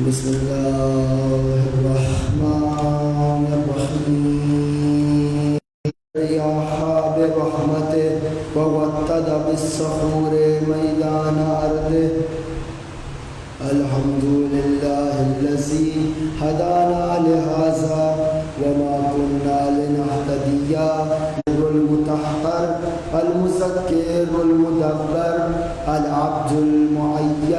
بسم الله الرحمن الرحيم رياح برحمته ووتد بالصخور ميدان أرضه الحمد لله الذي هدانا لهذا وما كنا لنهتدي المتحر المذكر المدبر العبد المؤيد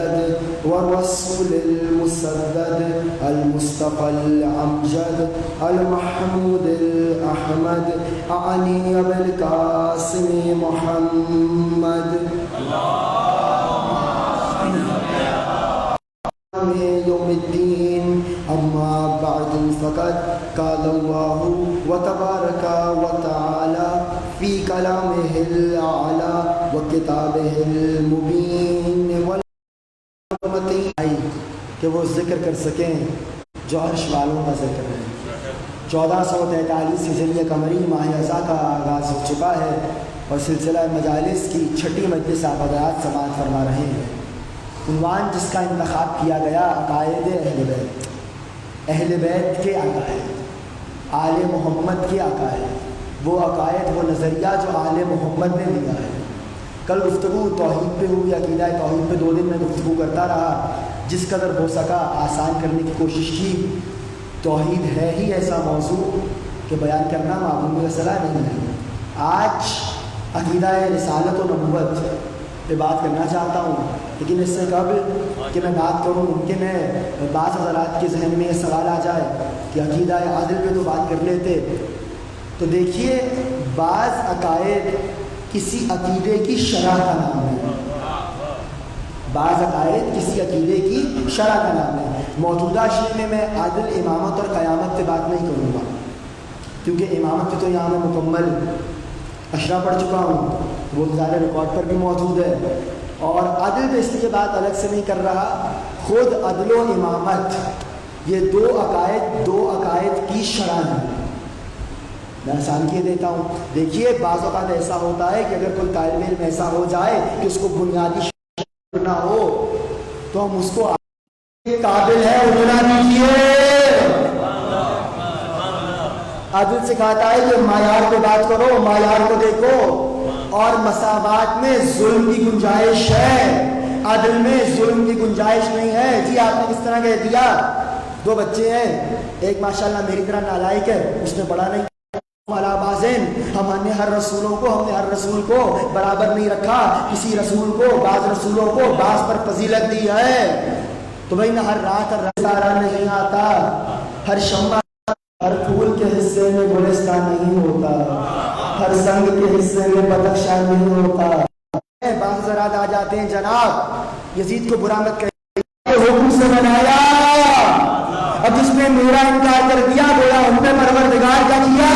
والرسول المسدد المصطفى الأمجد المحمود الأحمد أعني بالقاسم محمد يوم الدين أما بعد فقد قال الله وتبارك وتعالى في كلامه الأعلى وكتابه المبين کہ وہ ذکر کر سکیں جو عرش والوں کا ذکر ہے۔ 1443 ہجری قمری ماہ ازاں کا آغاز ہو چکا ہے اور سلسلہ مجالس کی چھٹی مجلس آپ حضرات سماعت فرما رہے ہیں۔ عنوان جس کا انتخاب کیا گیا عقائد اہل بیت کے عقائد، آل محمد کے عقائد، وہ عقائد وہ نظریہ جو آل محمد نے لیا ہے۔ کل گفتگو توحید پہ ہوئی، عقیدہ توحید پہ 2 دن میں گفتگو کرتا رہا، جس قدر ہو سکا آسان کرنے کی کوشش کی۔ توحید ہے ہی ایسا موضوع کہ بیان کرنا معمولی مسئلہ نہیں ہے۔ آج عقیدہ رسالت و نبوت پہ بات کرنا چاہتا ہوں، لیکن اس سے قبل کہ میں بات کروں ممکن ہے بعض حضرات کے ذہن میں یہ سوال آ جائے کہ عقیدہ عادل پہ تو بات کر لیتے۔ تو دیکھیے، بعض عقائد کسی عقیدے کی شرح کا نام ہے، بعض عقائد کسی عقیدے کی شرح کا نام ہے۔ موجودہ اشرے میں عادل امامت اور قیامت پہ بات نہیں کروں گا، کیونکہ امامت پہ تو یہاں میں مکمل اشرا پڑھ چکا ہوں، وہ ظاہر ریکارڈ پر بھی موجود ہے، اور عدل پہ اس لیے بات الگ سے نہیں کر رہا۔ خود عدل و امامت یہ دو عقائد کی شرح ہے۔ میں آسان کیے دیتا ہوں، دیکھیے بعض اوقات ایسا ہوتا ہے کہ اگر کوئی طالب علم ایسا ہو جائے کہ اس کو بنیادی شرح نہ ہو تو ہم اس کو قابل ہے اڑنا دیجیے۔ عدل سکھاتا ہے کہ معیار پہ بات کرو، معیار کو دیکھو، اور مساوات میں ظلم کی گنجائش ہے، عدل میں ظلم کی گنجائش نہیں ہے۔ جی آپ نے کس طرح کہہ دیا، 2 بچے ہیں، ایک ماشاءاللہ میری طرح نالائق ہے، اس نے پڑھا نہیں، ہم نے ہر رسول کو برابر نہیں رکھا، کسی رسول کو بعض رسولوں کو بعض پر فضیلت دی ہے۔ تو بھائی نہ ہر رات تارا نہیں آتا، ہر شمع ہر پھول کے حصے میں گلستان نہیں ہوتا، ہر سنگ کے حصے میں بدخشاں نہیں ہوتا۔ بعض حضرات آ جاتے ہیں، جناب یزید کو برا مت کہیے، حکم سے بنایا، اب جس نے میرا انکار کر دیا گویا ہم نے پروردگار کا کیا۔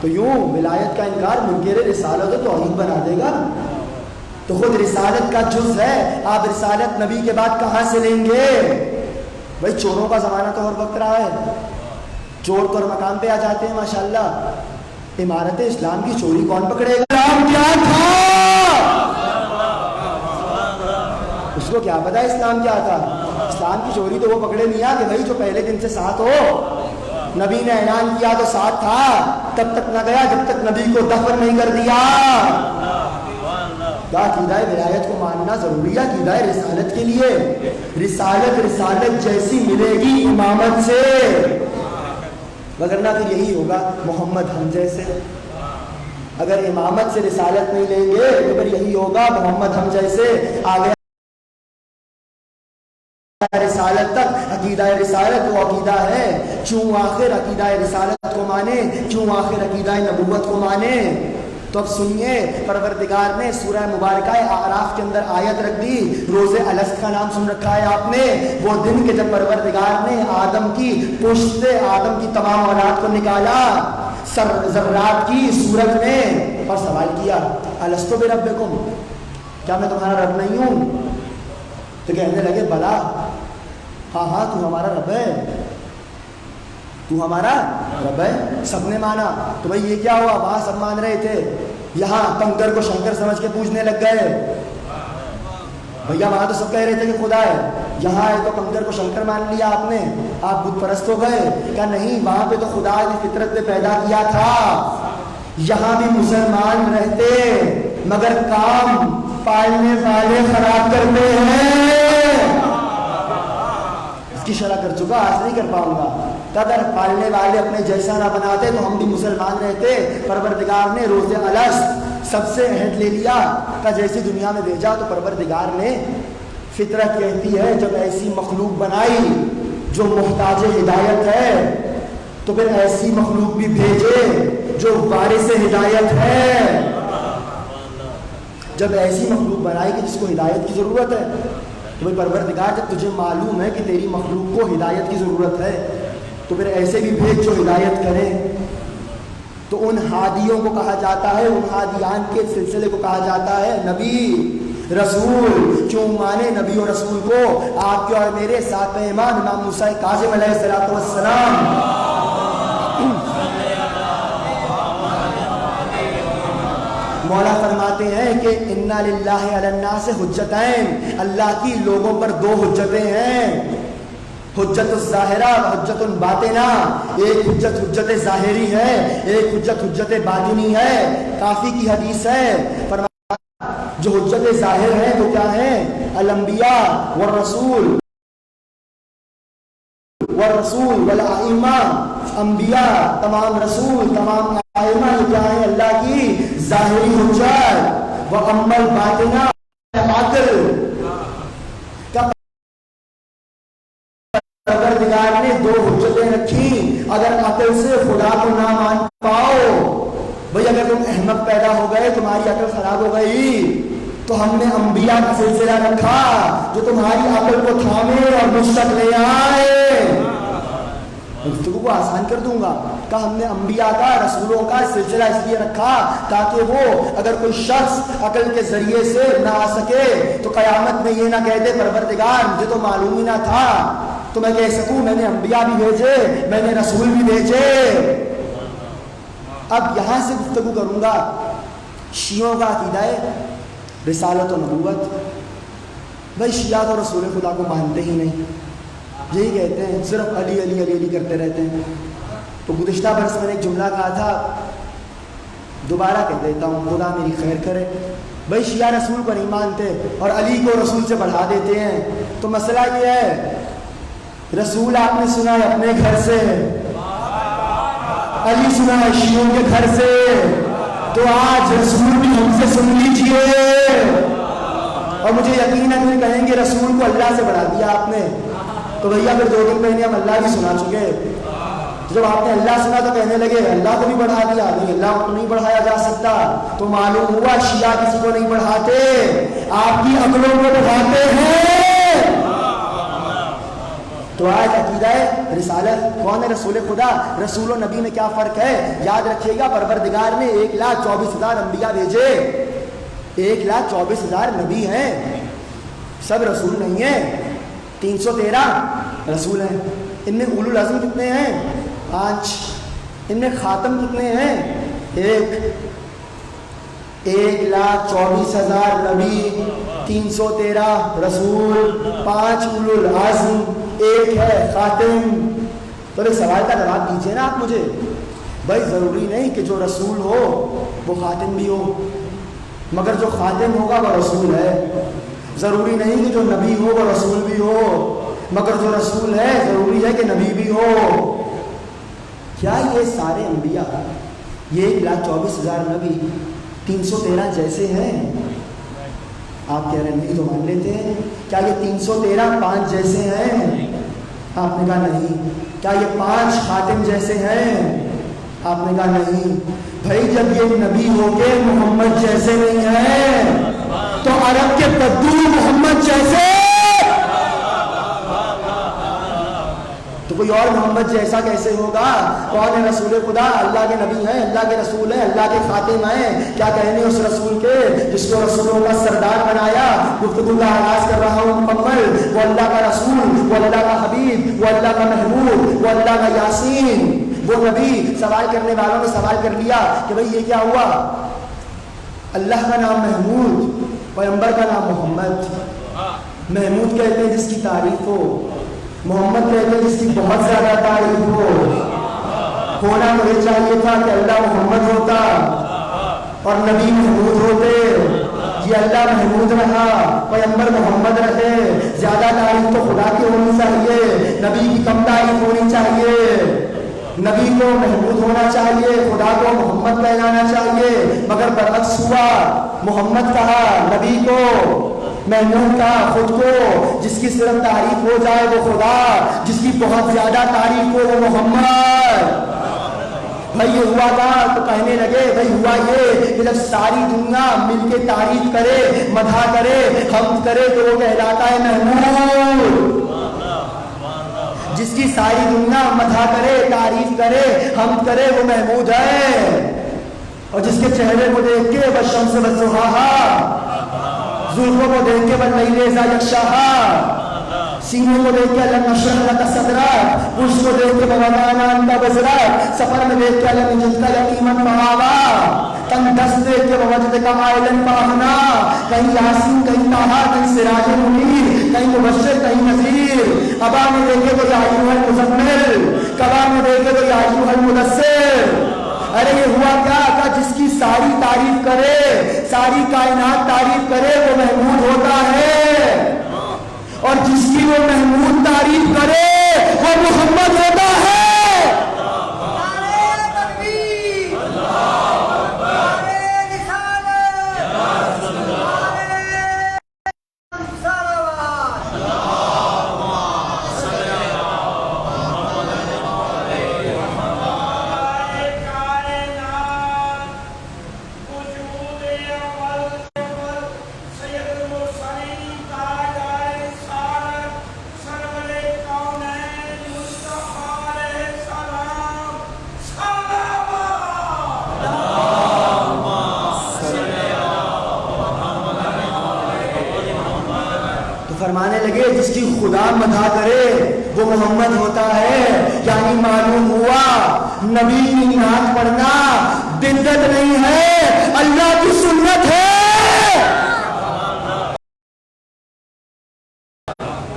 تو یوں ولایت کا انکار منکر رسالت و توحید بنا دے گا۔ تو خود رسالت کا جز ہے، آپ رسالت نبی کے بعد کہاں سے لیں گے؟ بھائی چوروں کا زمانہ تو اور وقت رہا ہے، چور تو اور مقام پہ آ جاتے ہیں ماشاءاللہ۔ عمارت اسلام کی چوری کون پکڑے گا؟ اسلام کیا تھا؟ اس کو کیا پتا اسلام کیا تھا؟ اسلام کی چوری تو وہ پکڑے نہیں آ کہ بھائی جو پہلے دن سے ساتھ ہو، نبی نے اعلان کیا تو ساتھ تھا، تب تک نہ گیا جب تک نبی کو دفن نہیں کر دیا۔ عقیدہ ولایت کو ماننا ضروری ہے عقیدہ رسالت کے لیے۔ رسالت جیسی ملے گی امامت سے، وگرنہ پھر یہی ہوگا محمد ہم جیسے۔ اگر امامت سے رسالت نہیں لیں گے تو پھر یہی ہوگا محمد ہم جیسے۔ آگے رسالت تک عقیدہ رسالت وہ عقیدہ ہے، کیوں آخر عقیدہ رسالت کو مانے، کیوں آخر عقیدہ نبوت کو مانے؟ تو تو اب سنیے، پروردگار نے سورہ مبارکہ اعراف کے اندر آیت رکھ دی، روز الست کا نام سن رکھا ہے آپ نے، وہ دن کہ جب پروردگار نے آدم کی پشت سے آدم کی تمام اولاد کو نکالا ذرات کی صورت میں، اور سوال کیا الست بربکم، کیا میں تمہارا رب نہیں ہوں؟ تو کہنے لگے بلا، ہاں ہاں تو ہمارا رب ہے، تو ہمارا رب ہے۔ سب نے مانا۔ تو بھائی یہ کیا ہوا؟ وہاں سب مان رہے تھے، یہاں کنکر کو شنکر سمجھ کے پوجنے لگ گئے۔ بھیا وہاں تو سب کہہ رہے تھے کہ خدا ہے، یہاں ہے تو کنکر کو شنکر مان لیا آپ نے، آپ بت پرست ہو گئے۔ کیا نہیں، وہاں پہ تو خدا نے فطرت پہ پیدا کیا تھا، یہاں بھی مسلمان رہتے مگر کام پالنے والے خراب کرتے ہیں۔ اس کی شرح کر چکا، آج نہیں کر پاؤں گا۔ اگر پالنے والے اپنے جیسا نہ بناتے تو ہم بھی مسلمان رہتے۔ پروردگار نے روز الست سب سے عہد لے لیا کہ جیسی دنیا میں بھیجا، تو پروردگار نے فطرت کہتی ہے جب ایسی مخلوق بنائی جو محتاج ہدایت ہے تو پھر ایسی مخلوق بھی بھیجے جو وارث ہدایت ہے۔ جب ایسی مخلوق بنائی کہ جس کو ہدایت کی ضرورت ہے، تو بھائی پروردگار جب تجھے معلوم ہے کہ تیری مخلوق کو ہدایت کی ضرورت ہے تو پھر ایسے بھی بھیج جو ہدایت کرے۔ تو ان ہادیوں کو کہا جاتا ہے، ان ہادیان کے سلسلے کو کہا جاتا ہے نبی رسول۔ کیوں مانے نبی اور رسول کو؟ آپ کے اور میرے ساتھ امام موسیٰ کاظم علیہ السلام۔ مولا فرماتے ہیں کہ اِنَّ لِلَّهِ عَلَى النَّاسِ حُجَّتَيْن، اللہ کی لوگوں پر دو حجتیں ہیں، حجت الظاہرہ و حجت باطنہ۔ ایک حجت حجت ظاہری ہے، ایک حجت حجت باطنی ہے۔ کافی کی حدیث ہے، فرمایا جو حجت ظاہر ہے وہ کیا ہے؟ الانبیاء والرسول والائمہ، انبیاء، تمام رسول، تمام ائمہ، یہ کیا ہے؟ اللہ کی ظاہری حجت۔ وَأَمَّا الْبَاطِنَةُ عَقْلٌ، پروردگار نے دو حجتیں رکھی، اگر عقل سے خدا کو نہ مان پاؤ، بھئی اگر تم احمق پیدا ہو گئے، تمہاری عقل خراب ہو گئی، تو ہم نے انبیاء کا سلسلہ رکھا جو تمہاری عقل کو تھامے اور مجھ تک لے آئے۔ گفتگو کو آسان کر دوں گا کہ ہم نے انبیاء کا، رسولوں کا سلسلہ اس لیے رکھا تاکہ وہ اگر کوئی شخص عقل کے ذریعے سے نہ آ سکے تو قیامت میں یہ نہ کہہ دے پروردگار مجھے تو معلوم ہی نہ تھا، تو میں کہہ سکوں میں نے انبیاء بھی بھیجے، میں نے رسول بھی بھیجے۔ اب یہاں سے گفتگو کروں گا شیعوں کا عقیدہ ہے رسالت و نبوت۔ بھائی شیعہ تو رسول خدا کو مانتے ہی نہیں، یہی کہتے ہیں صرف علی علی علی علی کرتے رہتے ہیں۔ تو گزشتہ برس میں نے ایک جملہ کہا تھا، دوبارہ کہہ دیتا ہوں، خدا میری خیر کرے۔ بھائی شیعہ رسول کو نہیں مانتے اور علی کو رسول سے بڑھا دیتے ہیں۔ تو مسئلہ یہ ہے، رسول آپ نے سنا ہے اپنے گھر سے، علی سنا ہے شیعوں کے گھر سے، تو آج رسول بھی ہم سے سن لیجئے۔ اور مجھے یقین ہے کہ کہیں گے رسول کو اللہ سے بڑھا دیا آپ نے، تو بھیا پھر 2 دن پہلے ہم اللہ بھی سنا چکے۔ جب آپ نے اللہ سنا تو کہنے لگے اللہ کو بھی بڑھا دیا، نہیں اللہ کو نہیں بڑھایا جا سکتا۔ تو معلوم ہوا شیعہ کسی کو نہیں بڑھاتے، آپ کی عقلوں کو بڑھاتے ہیں۔ تو آج عقیدہ ہے رسالت، کون ہے رسول خدا؟ رسول و نبی میں کیا فرق ہے؟ یاد رکھیے گا پروردگار نے 1,24,000 انبیاء بھیجے، 1,24,000 نبی ہیں، سب رسول نہیں ہیں۔ 313 رسول ہیں، ان میں اولو العزم کتنے ہیں؟ 5۔ ان میں خاتم کتنے ہیں؟ 1۔ 1,24,000 نبی، 313 رسول، 5 اولو العزم، 1 ہے خاتم۔ تو ایک سوال کا جواب دیجیے نا آپ مجھے، بھائی ضروری نہیں کہ جو رسول ہو وہ خاتم بھی ہو، مگر جو خاتم ہوگا وہ رسول ہے۔ ضروری نہیں کہ جو نبی ہو وہ رسول بھی ہو، مگر جو رسول ہے ضروری ہے کہ نبی بھی ہو۔ کیا یہ سارے انبیاء، یہ 1,24,000 نبی 313 جیسے ہیں؟ آپ کہہ رہے ہیں نہیں تو مان لیتے ہیں۔ کیا یہ 313 5 جیسے ہیں؟ آپ نے کہا نہیں۔ کیا یہ 5 خاتم جیسے ہیں؟ آپ نے کہا نہیں بھائی، جب یہ نبی ہو کے محمد جیسے نہیں ہے تو عرب کے بدو محمد جیسے، تو کوئی اور محمد جیسا کیسے ہوگا؟ کون ہے رسول خدا؟ اللہ کے نبی ہیں، اللہ کے رسول ہیں، اللہ کے خاتم ہیں. کیا کہنے اس رسول کے جس کو رسولوں کا سردار بنایا. گفتگو کا آغاز کر رہا ہوں مکمل. وہ اللہ کا رسول، وہ اللہ کا حبیب، وہ اللہ کا محبوب، وہ اللہ کا یاسین، وہ نبی. سوال کرنے والوں نے سوال کر لیا کہ بھئی یہ کیا ہوا؟ اللہ کا نام محمود، پیغمبر کا نام محمد. محمود کہتے ہیں جس کی تعریف ہو، محمد کہتے ہیں جس کی بہت زیادہ تعریف ہو. ہونا مجھے چاہیے تھا کہ اللہ محمد ہوتا اور نبی محمود ہوتے. یہ اللہ محمود رہا، پیغمبر محمد رہے. زیادہ تعریف تو خدا کی ہونی چاہیے، نبی کی کم تعریف ہونی چاہیے. نبی کو محمود ہونا چاہیے، خدا کو محمد کہلانا چاہیے. مگر برعکس ہوا، محمد کہا نبی کو، محمود کہا خود کو. جس کی صرف تعریف ہو جائے وہ خدا، جس کی بہت زیادہ تعریف ہو وہ محمد. بھائی یہ ہوا تھا تو کہنے لگے بھائی ہوا یہ کہ جب ساری دنیا مل کے تعریف کرے، مدح کرے، حمد کرے تو وہ کہلاتا ہے محمود. جس کی ساری دنیا مدح کرے، تعریف کرے، حمد کرے وہ محمود ہے. اور جس کے چہرے کو دیکھ کے والشمس والضحاہا، زلفوں کو دیکھ کے واللیل اذا یغشاہا، سینے کو دیکھ کے الم نشرح لک صدرک، پشت کو دیکھ کے ووضعنا عنک وزرک، سفر میں دیکھ کے الم نجعلک یتیما فآویٰ، تندرست دیکھ کے ووجدک عائلا فأغنیٰ. کہیں یاسین، کہیں طٰہٰ، کہیں سراج منیر، کہیں مبشر، کہیں نذیر. ابا میں دیکھے تو یا ایھا المزمل، کبا میں دیکھے تو یا ایھا المدثر. ارے یہ ہوا کیا کہ جس کی ساری تعریف کرے، ساری کائنات تعریف کرے وہ محمود ہوتا ہے، اور جس کی وہ محمود تعریف کرے وہ محمد ہوتا ہے. فرمانے لگے جس کی خدا مدح کرے وہ محمد ہوتا ہے. یعنی معلوم ہوا نبی کی نعت پڑھنا بدعت نہیں ہے، اللہ کی سنت ہے.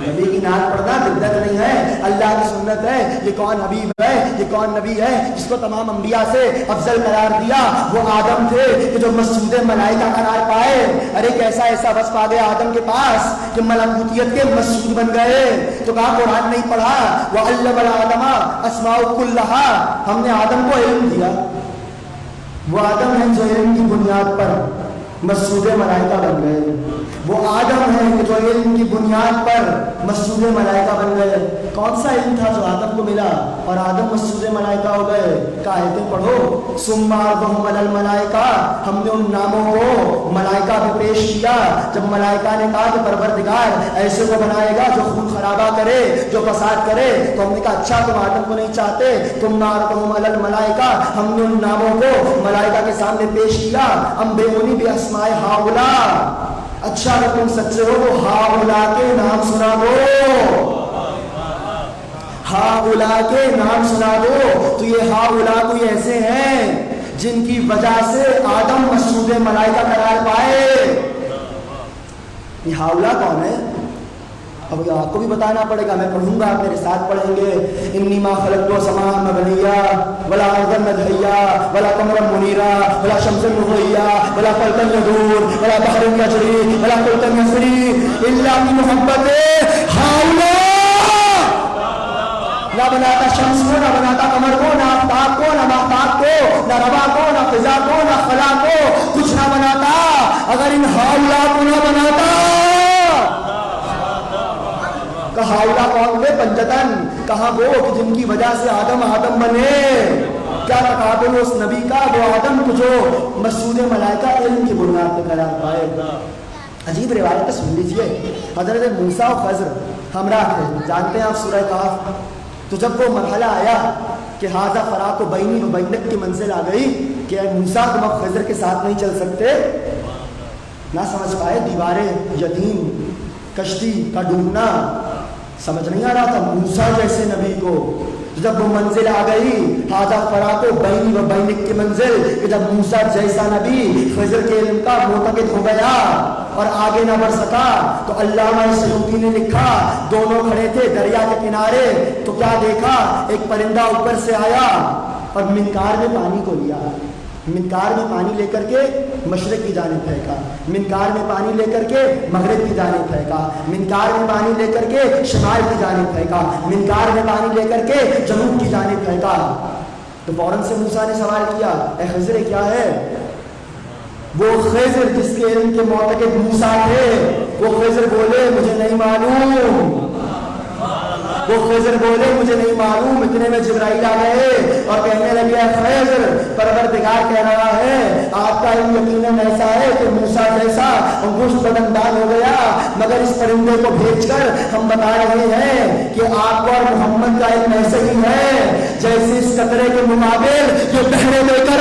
نبی کی نعت پڑھنا بدعت نہیں ہے، اللہ کی سنت ہے. یہ کون حبیب ہے، یہ کون نبی ہے جس کو تمام انبیاء سے افضل قرار دیا؟ وہ آدم تھے کہ جو مسجود ملائکہ قرار پائے. ارے کیسا ایسا وصف آ گیا آدم کے پاس کہ ملکوتیت کے مسجود بن گئے. تو کہا قرآن نہیں پڑھا وَعَلَّمَ آدَمَ أَسْمَاءَ كُلَّهَا، ہم نے آدم کو علم دیا. وہ آدم ہے جو علم کی بنیاد پر مسجود ملائکہ بن گئے. وہ آدم ہے کہ جو علم کی بنیاد پر مسجود ملائکہ بن گئے. کون سا علم تھا جو آدم کو ملا اور آدم مسجود ملائکہ ہو گئے؟ آیتیں پڑھو. ثم عرضهم على الملائکہ، ہم نے ان ناموں کو ملائکہ کو پیش کیا. جب ملائکہ نے کہا کہ پروردگار ایسے کو بنائے گا جو خون خرابہ کرے، جو فساد کرے، تو ہم نے کہا اچھا تم آدم کو نہیں چاہتے. ثم عرضهم على الملائکہ، ہم نے ان ناموں کو ملائکہ کے سامنے پیش کیا. انبئونی باسماء ہؤلاء، اچھا اگر تم سچے ہو تو ہؤلاء کے نام سنا دو، ہؤلاء کے نام سنا دو. تو یہ ہؤلاء کوئی ایسے ہیں جن کی وجہ سے آدم مسجود ملائکہ قرار پائے. یہ ہؤلاء کون ہے؟ اب آپ کو بھی بتانا پڑے گا، میں پڑھوں گا آپ میرے ساتھ پڑھیں گے. انی ما خلقت السماء مبنیہ ولا ارضا مدحیہ ولا قمرا منیرا ولا شمسا مضیہ ولا قلبا یدور ولا بحر یجری ولا قلبا یسری الا بمحبت ہؤلاء. نہ بناتا شمس کو، نہ بناتا قمر کو، نہ آفتاب کو، نہ ماہتاب کو، نہ روا کو، نہ فضا کو، نہ خلا کو، کچھ نہ بناتا اگر ان ہؤلاء کو نہ بناتا. ہؤلاء کون ہوئے؟ پنجتن، کہاں وہ کہ جن کی وجہ سے آدم بنے. کیا تقابل اس نبی کا وہ آدم کو جو مسجود ملائکہ علم کی بنیاد پہ قرار پائے. عجیب روایت سن لیجیے. حضرت موسیٰ و خضر ہمراہ تھے, جانتے ہیں آپ سورہ کہف. تو جب وہ مرحلہ آیا کہ ھذا فراق بینی و بینک کی منزل آ گئی کہ موسیٰ تم اب خضر کے ساتھ نہیں چل سکتے, نہ سمجھ پائے, دیواریں, یتیم, کشتی کا ڈوبنا, سمجھ نہیں آ رہا تھا موسیٰ جیسے نبی کو. جب وہ منزل آ گئی ھذا فراق بینی و بینک کی منزل, کہ جب موسیٰ جیسا نبی خضر کے علم کا معتقد ہو گیا اور آگے نہ بڑھ سکا, تو علامہ سیوطی نے لکھا دونوں کھڑے تھے دریا کے کنارے, تو کیا دیکھا, ایک پرندہ اوپر سے آیا اور منکار میں پانی کو لیا, منکار میں پانی لے کر کے مشرق کی جانب پھینکا, منکار میں پانی لے کر کے مغرب کی جانب پھینکا, منکار میں پانی لے کر کے شمال کی جانب پھینکا, منکار میں پانی لے کر کے جنوب کی جانب پھینکا. تو فوراً سے موسیٰ نے سوال کیا, اے خضر کیا ہے؟ وہ خضر جس کے علم کے معتقد موسیٰ تھے, وہ خضر بولے مجھے نہیں معلوم, وہ خضر بولے مجھے نہیں معلوم. اتنے میں جبرائیل آ گئے اور کہنے لگے خضر پروردگار کہہ رہا ہے آپ کا علم یقیناً ایسا ہے کہ موسیٰ جیسا انگشت بدندان ہو گیا, مگر اس پرندے کو بھیج کر ہم بتا رہے ہیں کہ آپ کو اور محمد کا علم ایسے ہی ہے جیسے اس قطرے کے مقابل جو بہرے لے کر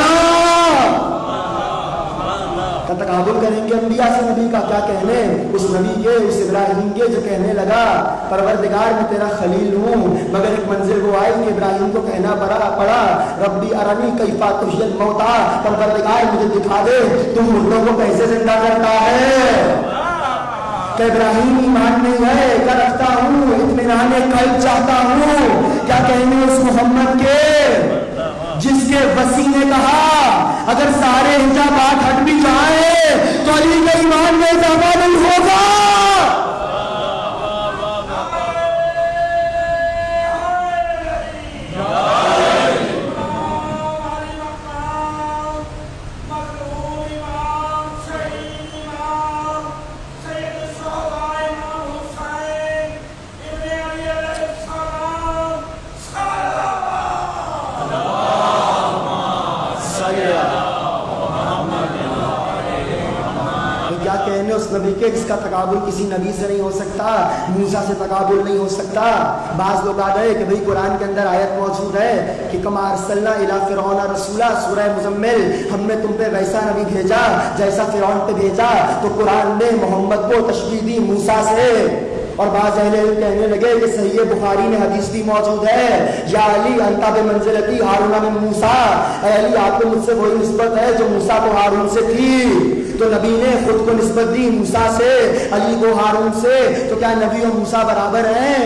تقابل کریں گے انبیاء سے. نبی کا کیا کہنے, اس نبی کے, اس ابراہیم کے جو کہنے لگا پروردگار میں تیرا خلیل ہوں, مگر ایک منزل وہ آئی کہ ابراہیم کو کہنا پڑا ربی ارنی کیف تحیی الموتیٰ, پروردگار مجھے دکھا دے تم مردوں کو کیسے زندہ کرتا ہے. کہ ابراہیم ایمان نہیں ہے, کیا رکھتا ہوں, اطمینان قلب چاہتا ہوں. کیا کہنے اس محمد کے جس کے وسیع نے کہا اگر سارے حجابات ہٹ بھی جائیں تو علی کا ایمان میں اضافہ نہیں ہوگا. اس نبی کے جس کا تقابل کسی نبی سے نہیں ہو سکتا, موسیٰ سے تقابل نہیں ہو سکتا. بعض لوگ آ گئے کہ بھئی قرآن کے اندر آیت موجود ہے کہ کما ارسلنا الی فرعون رسولا, سورہ مزمل, ہم نے تم پہ ویسا نبی بھیجا جیسا فرعون پہ بھیجا. تو قرآن نے محمد کو تشبیہ دی موسیٰ سے. اور بعض اہل علم کہنے لگے کہ صحیح بخاری میں حدیث بھی موجود ہے, یا علی انت بمنزلتی ہارون من موسیٰ, اے علی آپ کو مجھ سے وہی نسبت ہے جو موسیٰ کو ہارون سے تھی. تو نبی نے خود کو نسبت دی موسیٰ سے, علی کو ہارون سے. تو کیا نبی اور موسیٰ برابر ہیں؟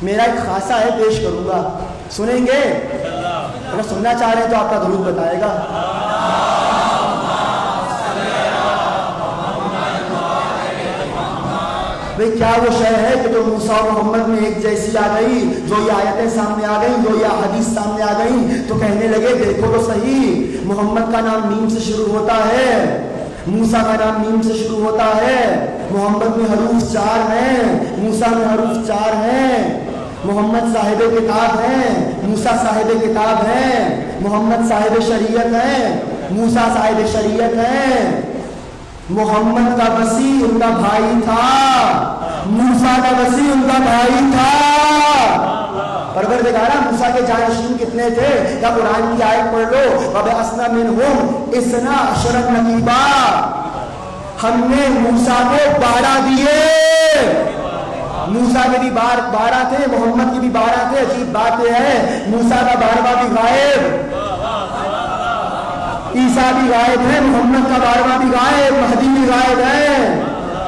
میرا ایک خاصہ ہے, پیش کروں گا, سنیں گے؟ اگر سننا چاہ رہے ہیں تو آپ کا درود بتائے گا. بھئی کیا وہ شے ہے کہ جو موسیٰ و محمد میں ایک جیسی آ گئی, جو یہ آیتیں سامنے آ گئیں, جو یہ حدیث سامنے آ گئیں, تو کہنے لگے دیکھو تو صحیح, محمد کا نام میم سے شروع ہوتا ہے, موسیٰ کا نام میم سے شروع ہوتا ہے, محمد میں حروف 4 ہیں, موسیٰ میں حروف 4 ہیں. محمد صاحب کتاب ہیں, موسیٰ صاحب کتاب ہیں, محمد صاحب شریعت ہیں, موسیٰ صاحب شریعت ہیں. محمد کا وسیع ان کا بھائی تھا, موسیٰ کا وسیع ان کا بھائی تھا. پروردگارہ موسیٰ کے جانشین کتنے تھے؟ یا قرآن کی آیت پڑھ لو, وَبَعَثْنَا مِنْهُمْ 12 نقیبا, ہم نے موسیٰ کو 12 دیے. موسیٰ کے بھی 12 تھے, محمد کے بھی 12 تھے. عجیب بات یہ ہے موسیٰ کا 12واں بھی غائب, عیسیٰ بھی غائب ہے, محمد کا 12واں بھی غائب, مہدی بھی غائب ہے.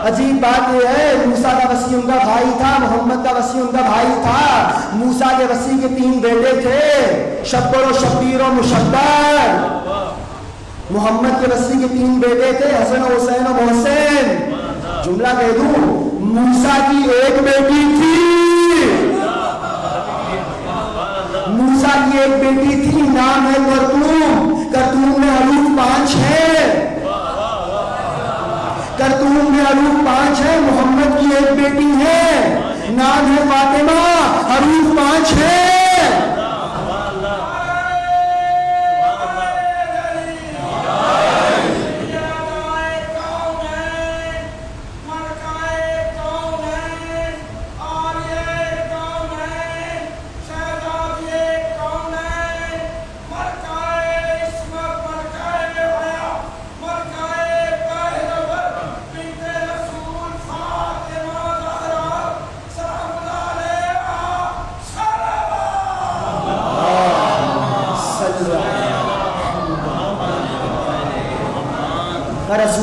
عجیب بات یہ ہے موسیٰ کا وسیع ان کا بھائی تھا, محمد کا وسیع ان کا بھائی تھا. موسیٰ کے وسیع کے 3 بیٹے تھے, شبر و شبیر و مشبر. محمد کے وسیع کے 3 بیٹے تھے, حسن و حسین و محسن. جملہ کہہ دوں, موسیٰ کی ایک بیٹی تھی, موسیٰ کی ایک بیٹی تھی, نام ہے کرتوم. کرتوم میں حروف 5 ہے, کرتوم میں حروف 5 ہے. محمد کی ایک بیٹی ہے, نام ہے فاطمہ, حروف 5 ہے.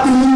3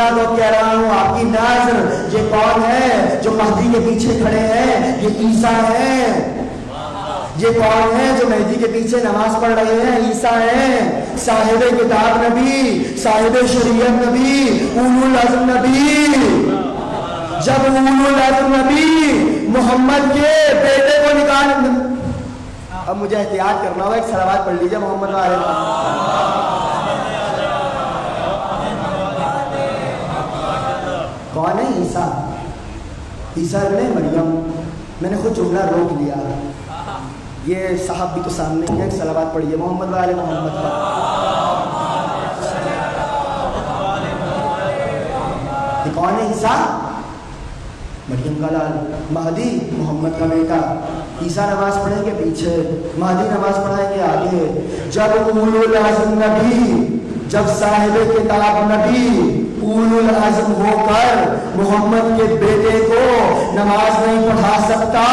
اللہ کو کہہ رہا ہوں آپ کی نظر یہ کون ہے جو مہدی کے پیچھے کھڑے ہیں؟ یہ عیسیٰ ہیں۔ یہ کون ہے جو مہدی کے پیچھے نماز پڑھ رہے ہیں؟ عیسیٰ ہیں، صاحب کتاب نبی، صاحب شریعت نبی، اولو العزم نبی۔ جب اولو العزم نبی محمد کے بیٹے کو نکال، اب مجھے احتیاط کرنا ہوگا، ایک صلوات پڑھ لیجیے محمد والے۔ کون ہے؟ عیسیٰ، عیسیٰ ابن مریم۔ میں نے خود جملہ روک لیا، یہ صاحب بھی تو سامنے ہی ہے، ایک صلوات پڑھیے محمد والے محمد کا۔ یہ کون ہے؟ عیسیٰ مریم کا لال، مہدی محمد کا بیٹا۔ عیسیٰ نماز پڑھیں گے پیچھے، مہدی نماز پڑھائیں گے آگے۔ جب اولو العزم نبی، جب صاحب کتاب نبی اولو العزم ہو کر محمد کے بیٹے کو نماز نہیں پڑھا سکتا،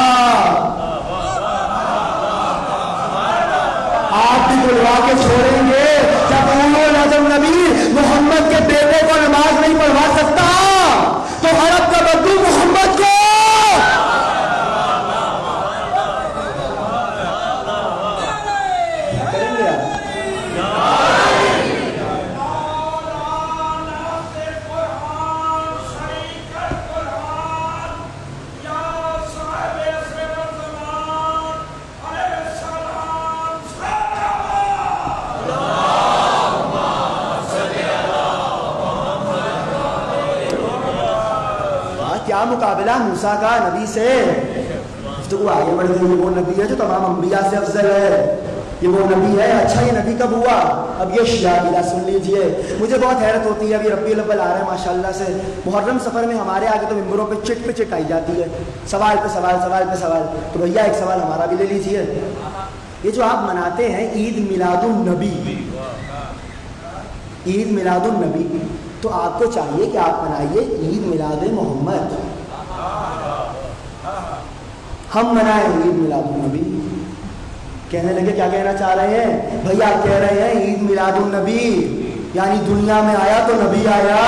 آپ بھی بلوا کے چھوڑیں گے؟ جب اولو العزم نبی محمد کے بیٹے کو نماز نہیں پڑھوا سکتا تو عرب کا بدو محمد کو کیا کریں گے؟ کیا مقابلہ موسیٰ کا نبی سے؟ گفتگو آگے بڑھ گئی۔ یہ وہ نبی ہے جو تمام انبیاء سے افضل ہے، یہ وہ نبی ہے۔ اچھا یہ نبی کب ہوا؟ اب یہ شیعہ قیدہ سن لیجئے۔ مجھے بہت حیرت ہوتی ہے، ابھی ربیع الاول آ رہا ہے ماشاءاللہ سے، محرم سفر میں ہمارے آگے تو ممبروں پہ چٹ آئی جاتی ہے، سوال پہ سوال، سوال پہ سوال۔ تو بھیا ایک سوال ہمارا بھی لے لیجئے۔ یہ جو آپ مناتے ہیں عید میلاد النبی، عید میلاد النبی، تو آپ کو چاہیے کہ آپ منائیے عید میلاد محمد۔ ہم منائیں عید میلاد النبی۔ کہنے لگے کیا کہنا چاہ رہے ہیں بھئی؟ آپ کہہ رہے ہیں عید میلاد النبی یعنی دنیا میں آیا تو نبی آیا،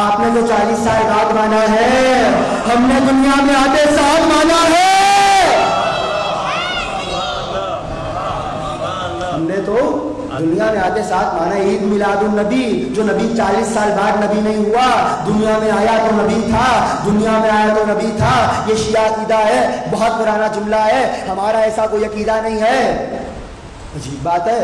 آپ نے تو 40 سال بعد مانا ہے، ہم نے دنیا میں آتے سال مانا ہے۔ ہم نے تو دنیا میں آتے ساتھ مانا عید میلاد النبی، جو نبی 40 سال بعد نبی نہیں ہوا، دنیا میں آیا تو نبی تھا، دنیا میں آیا تو نبی تھا۔ یہ شیعہ عقیدہ ہے، بہت پرانا جملہ ہے، ہمارا ایسا کوئی عقیدہ نہیں ہے۔ عجیب بات ہے،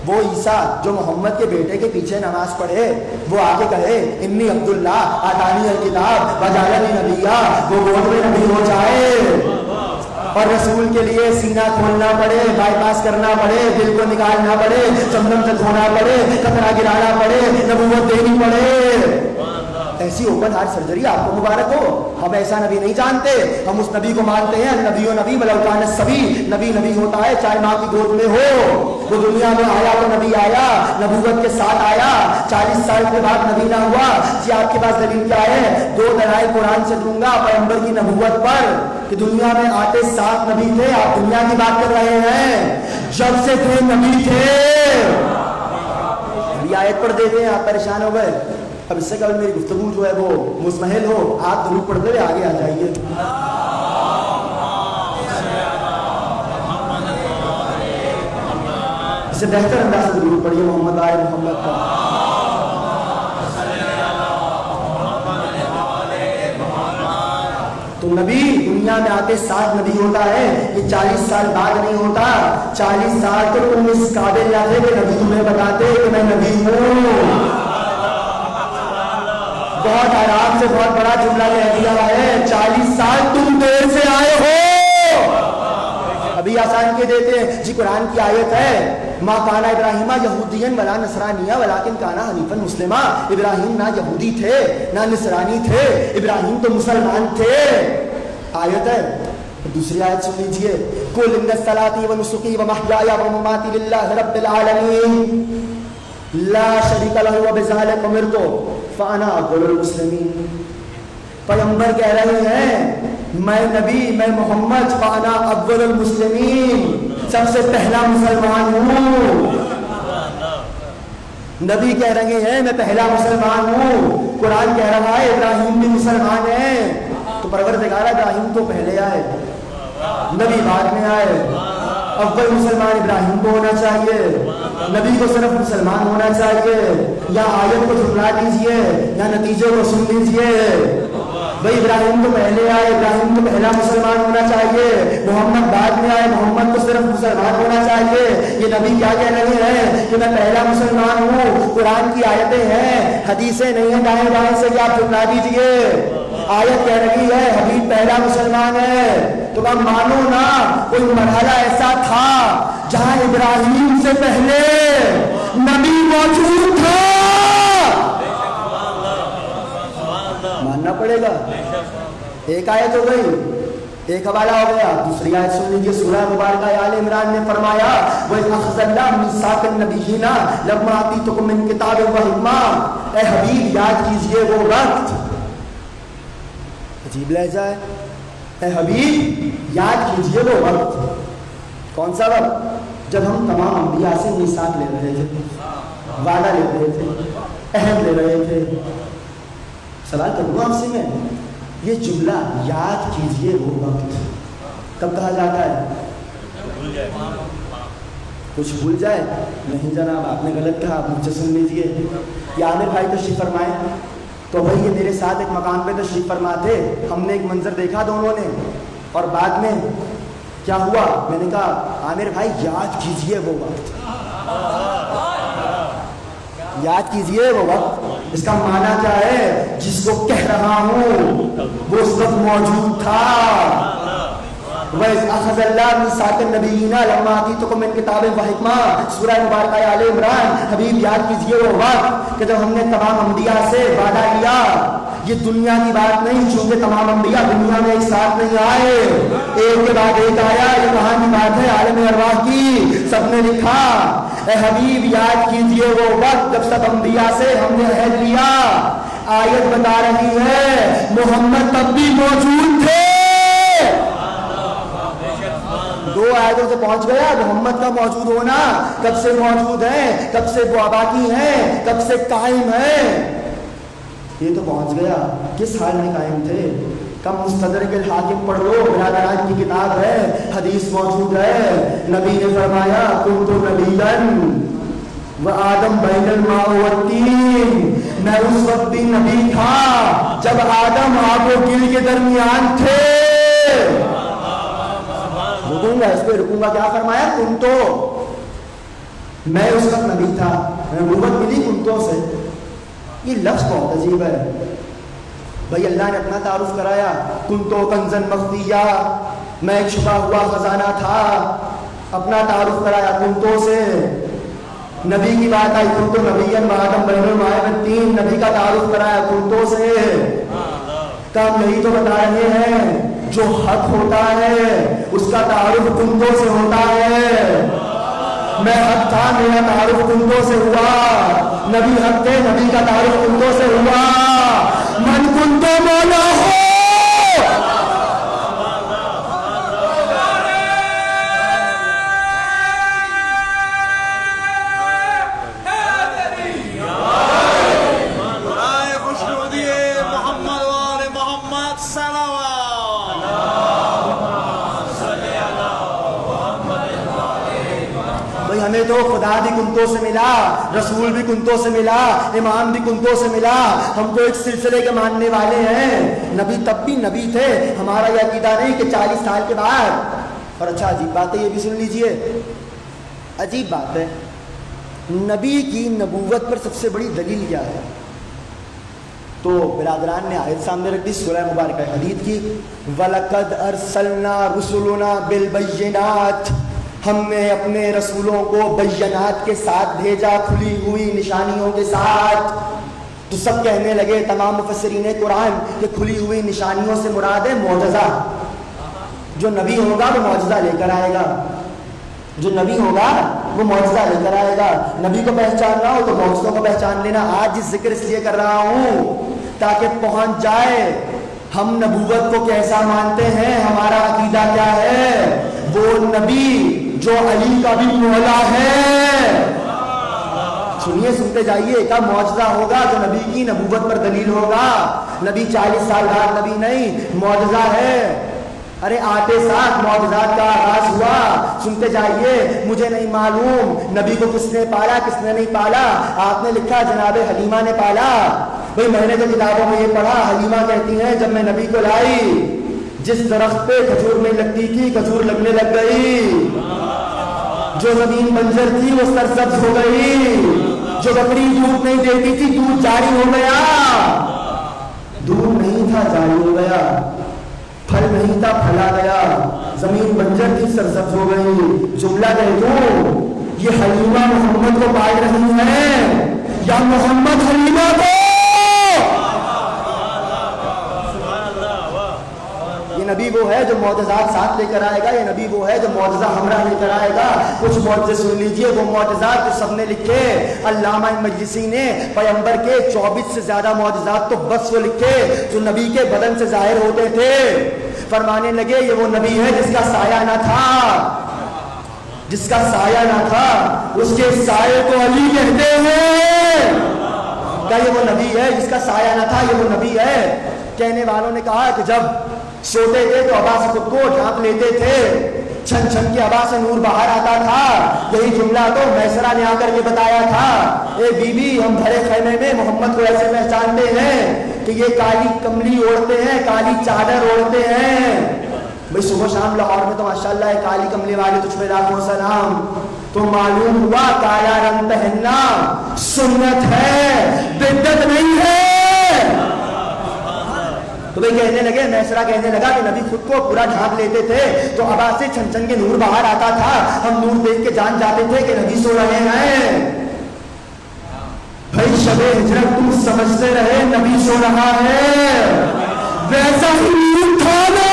وہ عیسیٰ جو محمد کے بیٹے کے پیچھے نماز پڑھے، وہ آگے کہے انی عبداللہ آتانی الکتاب وجعلنی نبیا، وہ گود میں نبی ہو جائے اور رسول کے لیے سینہ کھولنا پڑے، بائی پاس کرنا پڑے، دل کو نکالنا پڑے، چمدم سے دھونا پڑے، قطرہ گرانا پڑے، نبوت دینی پڑے۔ ایسی اوپن ہارٹ سرجری آپ کو مبارک ہو۔ ہم ایسا نبی نہیں جانتے، ہم اس نبی کو مانتے ہیں نبی و نبی ولو کان الصبی، نبی نبی ہوتا ہے چاہے ماں کی گود میں ہو۔ وہ دنیا میں آیا تو نبی آیا، نبوت کے ساتھ آیا، 40 سال کے بعد نبی نہ ہوا۔ جی آپ کے پاس دلیل کیا ہے؟ 2 دلائل قرآن سے دوں گا پیغمبر کی نبوت پر کہ دنیا میں آتے 7 نبی تھے، آپ دنیا کی بات کر رہے ہیں، جب سے تھے نبی تھے۔ ابھی آیت پڑھ دیتے ہیں، آپ پریشان ہو گئے۔ اب اس سے قبل میری گفتگو جو ہے وہ مزمحل ہو، آپ درود پڑھتے ہوئے آگے آ جائیے۔ اس سے بہتر انداز سے درود پڑھیے محمد آئے محمد کا۔ تو نبی دنیا میں آتے 7 نبی ہوتا ہے، یہ 40 سال بعد نہیں ہوتا۔ 40 سال تو تم اس قابل نہ تھے کہ نبی تمہیں بتاتے کہ میں نبی ہوں۔ بہت آرام سے بہت بڑا جملہ کہہ دیا ہے، 40 سال تم دیر سے آئے ہو۔ ابھی آسان کے دیتے ہیں جی، قرآن کی آیت ہے ما کان ابراہیم یہودیا ولا نصرانیا ولکن کان حنیفا مسلما۔ ابراہیم نہ یہودی تھے نہ نصرانی تھے، ابراہیم تو مسلمان تھے۔ آیت ہے، دوسری آیت سن لیجئے، قل ان صلاتی و نسکی و محیایا و مماتی للہ رب العالمین لا شریک لہ وبذلک امرت فانا اول المسلمین۔ پیغمبر کہہ رہے ہیں میں نبی، میں محمد، فانا اول المسلمین، سب سے پہلا مسلمان ہوں۔ نبی کہہ رہے ہیں میں پہلا مسلمان ہوں، قرآن کہہ رہا ہے ابراہیم بھی مسلمان ہیں، تو پروردگار ابراہیم تو پہلے آئے، نبی بعد میں آئے، اول مسلمان ابراہیم کو ہونا چاہیے، نبی کو صرف مسلمان ہونا چاہیے، یا آیت کو جھٹلا دیجئے یا نتیجے کو سن لیجئے۔ بھائی ابراہیم تو پہلے آئے، ابراہیم تو پہلا مسلمان ہونا چاہیے، محمد بعد میں آئے، محمد کو صرف مسلمان ہونا چاہیے۔ یہ نبی کیا کہہ رہے ہیں کہ میں پہلا مسلمان ہوں، قرآن کی آیتیں ہیں، حدیثیں نہیں ہیں دائیں بائیں سے کہ آپ جھٹلا دیجئے۔ آیت کہہ رہی ہے حبیب پہلا مسلمان ہے، تو ہم مانو نا کوئی مرحلہ ایسا تھا جہاں ابراہیم سے پہلے نبی موجود تھا، ماننا پڑے گا۔ ایک آیت ہو گئی، ایک حوالہ ہو گیا، دوسری آیت سن لیجیے، سورہ مبارکہ آل عمران نے فرمایا وَإِذْ أَخَذَ اللَّهُ مِيثَاقَ النَّبِيِّينَ لَمَّا آتَيْتُكُم مِّن كِتَابٍ وَحِكْمَةٍ، اے حبیب یاد کیجئے وہ وقت، عجیب لہجہ ہے، اے حبیب یاد کیجئے وہ وقت، کون سا وقت؟ جب ہم تمام انبیاء سے میثاق لے رہے تھے، وعدہ لے رہے تھے، عہد لے رہے تھے۔ سوال کروں آپ سے میں، یہ جملہ یاد کیجئے وہ وقت کب کہا جاتا ہے؟ کچھ بھول جائے؟ نہیں جناب آپ نے غلط کہا، آپ مجھے سن لیجئے۔ یہ عامر بھائی تشریف فرمائے، تو بھائی یہ میرے ساتھ ایک مقام پہ تشریف فرما تھے، ہم نے ایک منظر دیکھا دونوں نے، اور بعد میں کیا ہوا، میں نے کہا عامر بھائی یاد کیجئے وہ وقت، یاد کیجئے وہ وقت۔ اس کا معنی کیا ہے؟ جس کو کہہ رہا ہوں وہ اس وقت موجود تھا۔ وَإِذْ أَخَذَ اللَّهُ مِيثَاقَ النَّبِيِّينَ لَمَّا آتَيْتُكُم مِّن كِتَابٍ وَحِكْمَةٍ، سورہ مبارکہ آل عمران۔ حبیب یاد کیجئے وہ وقت کہ جب ہم نے تمام انبیاء سے وعدہ لیا، یہ دنیا کی بات نہیں، چونکہ تمام انبیاء دنیا میں ایک ساتھ نہیں آئے، ایک کے بعد ایک آیا، یہ کہاں کی بات ہے؟ عالم ارواح کی، سب نے لکھا۔ اے حبیب یاد کیجئے وہ وقت جب سب انبیاء سے ہم نے عہد لیا۔ آیت بتا رہی ہے محمد تب بھی موجود تھے، دو آیتوں سے پہنچ گیا محمد کا موجود ہونا، کب سے موجود ہے، کب سے باقی ہیں، کب سے قائم ہے، یہ تو پہنچ گیا۔ کس حال میں قائم تھے؟ کم مستدرک الحاکم پڑھ لو، برادران کی کتاب ہے، حدیث موجود ہے، نبی نے فرمایا کنت نبیًا وآدم بین الماء والطین، میں اس وقت بھی نبی تھا جب آدم آگ و گل کے درمیان تھے۔ رکوں گا اس پہ، رکوں گا، کیا فرمایا؟ کنتو، میں اس وقت نبی تھا، نبوت ملی کنتو سے۔ یہ لفظ بہت عجیب ہے بھائی، اللہ نے اپنا تعارف کرایا، کنتو کنزن مخفیہ، میں ایک چھپا ہوا خزانہ تھا، اپنا تعارف کرایا کنتو سے۔ نبی کی بات آئی کنتو نبیًا وآدم بین الماء والطین، نبی کا تعارف کرایا کنتو سے۔ تم یہی تو بتا رہے ہیں جو حق ہوتا ہے اس کا تعارف کنتو سے ہوتا ہے۔ میں حق تھا، میرا تعارف کنتو سے ہوا، نبی حق تھے، نبی کا تعارف کنتو سے ہوا۔ من کنتو مولا ہو، ہمیں تو خدا بھی کنتوں سے ملا، رسول بھی کنتوں سے ملا، امام بھی کنتوں سے ملا، ہم تو ایک سلسلے کے ماننے والے ہیں۔ نبی تب بھی نبی تھے، ہمارا یہ عقیدہ نہیں کہ 40 سال کے بعد۔ اور اچھا عجیب بات ہے، یہ بھی سن لیجئے، عجیب بات ہے، نبی کی نبوت پر سب سے بڑی دلیل کیا ہے؟ تو برادران نے آیت سامنے رکھ دی، سورہ مبارکہ حدید کی، وَلَقَدْ أَرْسَلْنَا رُسُلُنَا بِالْبَيِّنَاتِ، ہم نے اپنے رسولوں کو بینات کے ساتھ بھیجا، کھلی ہوئی نشانیوں کے ساتھ۔ تو سب کہنے لگے تمام مفسرین قرآن کہ کھلی ہوئی نشانیوں سے مراد ہے معجزہ، جو نبی ہوگا وہ معجزہ لے کر آئے گا، جو نبی ہوگا وہ معجزہ لے کر آئے گا۔ نبی کو پہچاننا ہو تو معجزوں کو پہچان لینا۔ آج یہ ذکر اس لیے کر رہا ہوں تاکہ پہنچ جائے ہم نبوت کو کیسا مانتے ہیں، ہمارا عقیدہ کیا ہے۔ وہ نبی جو علی کا بھی مولا ہے، سنیے سنتے جائیے. کب معجزہ ہوگا؟ جو نبی کی نبوت پر دلیل ہوگا. نبی 40 سال بعد نبی نہیں، معجزہ ہے. ارے آتے ساتھ معجزات کا آغاز ہوا. سنتے جائیے. مجھے نہیں معلوم نبی کو کس نے پالا کس نے نہیں پالا. آپ نے لکھا جناب حلیمہ نے پالا. بھئی میں نے تو کتابوں میں یہ پڑھا، حلیمہ کہتی ہیں جب میں نبی کو لائی، جس درخت پہ کھجور نہیں لگتی تھی کھجور لگنے لگ گئی، جو زمین بنجر تھی وہ سرسبز ہو گئی، جو بکری دودھ نہیں دیتی تھی دودھ جاری ہو گیا. دودھ نہیں تھا جاری ہو گیا، پھل نہیں تھا پھلا گیا، زمین بنجر تھی سرسبز ہو گئی. جملہ کہہ دوں، یہ حلیمہ محمد کو پال رہی ہیں یا محمد حلیمہ کو؟ یہ نبی وہ ہے جو معجزات ساتھ لے کر آئے گا. یہ نبی وہ ہے جو معجزہ ہمراہ لے کر آئے گا. کچھ معجزے سن لیجئے، وہ معجزات جو سب نے لکھے. علامہ مجلسی نے پیغمبر کے 24 سے زیادہ معجزات تو بس وہ لکھے جو نبی کے بدن سے ظاہر ہوتے تھے. فرمانے لگے یہ وہ نبی ہے جس کا سایہ نہ تھا، جس کا سایہ نہ تھا، اس کے سائے کو علی کہتے ہیں. کیا یہ وہ نبی ہے جس کا سایہ نہ تھا؟ یہ وہ نبی ہے. کہنے والوں نے کہا کہ جب سوتے تھے تو ہوا سے خود کو ڈھانپ لیتے تھے، چھن چھن کی ہوا سے نور باہر آتا تھا. یہی جملہ تو میسرہ نے آ کر کے بتایا تھا، اے بی بی ہم بھرے خیمے میں محمد کو ایسے پہچانتے ہیں کہ یہ کالی کملی اوڑھتے ہیں، کالی چادر اوڑھتے ہیں. بھئی صبح شام لاہور میں تو ماشاءاللہ کالی کملی والے تجھ پہ لاکھوں سلام. تو معلوم ہوا کالا رنگ پہننا سنت ہے، بدعت نہیں ہے. تو بھئی کہنے لگے، میسرہ کہنے لگا کہ نبی خود کو پورا ڈھانپ لیتے تھے تو ہوا سے چھن چھن کے نور باہر آتا تھا. ہم نور دیکھ کے جان جاتے تھے کہ نبی سو رہے ہیں. بھائی شب ہجرت تم سمجھتے رہے نبی سو رہا ہے، ویسا ہی نور تھا نا.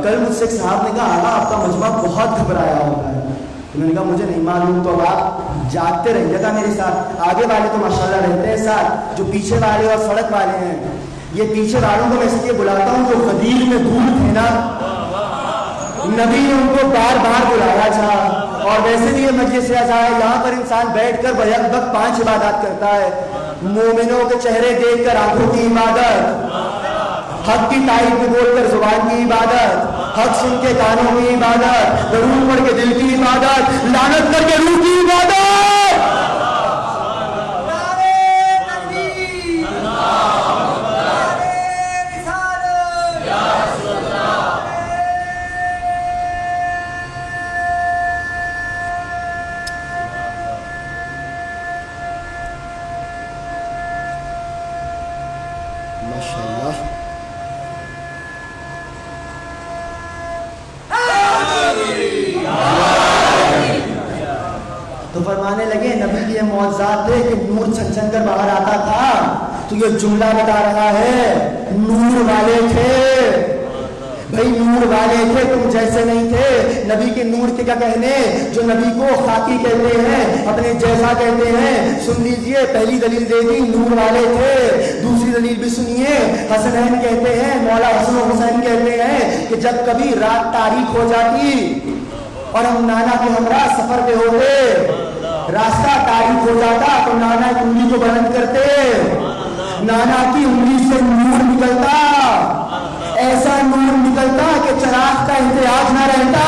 کل مجھ سے ایک صاحب نے کہا آقا آپ کا مجمع بہت گھبرایا ہوتا ہے. تو میں نے کہا مجھے نہیں معلوم. تو اب آپ جاگتے رہیے گا میرے ساتھ. آگے والے تو ماشاءاللہ رہتے ہیں ساتھ، جو پیچھے والے اور سڑک والے ہیں، یہ پیچھے والوں کو میں اس لیے بلاتا ہوں جو غدیر میں دور تھے نا، نبی نے ان کو بار بار بلایا تھا. اور ویسے بھی یہ مجلس رضا ہے، یہاں پر انسان بیٹھ کر بیک وقت 5 عبادات کرتا ہے. مومنوں کے چہرے دیکھ کر آنکھوں کی عبادت، حق کی تائید میں بول کر زبان کی عبادت، حق سن کے کانوں کی عبادت، درود پڑھ کے دل کی عبادت، لعنت کر کے روح کی عبادت. تو فرمانے لگے نبی کے معجزات تھے کہ نور چھن چھن کر باہر آتا تھا. تو یہ جملہ بتا رہا ہے نور والے تھے. بھائی نور والے تھے، تم جیسے نہیں تھے. نبی کے نور کے کیا کہنے، جو نبی کو خاکی کہتے ہیں، اپنے جیسا کہتے ہیں. سن لیجئے، پہلی دلیل دے دی نور والے تھے. دوسری دلیل بھی سنیے. حسنین کہتے ہیں، مولا حسن و حسین کہتے ہیں کہ جب کبھی رات تاریک ہو جاتی اور ہم نانا کے ہمراہ سفر پہ ہوتے، راستہ تاریک ہو جاتا تو نانا کی انگلی کو بلند کرتے، نانا کی انگلی سے نور نکلتا، ایسا نور نکلتا کہ چراغ کا احتیاج نہ رہتا.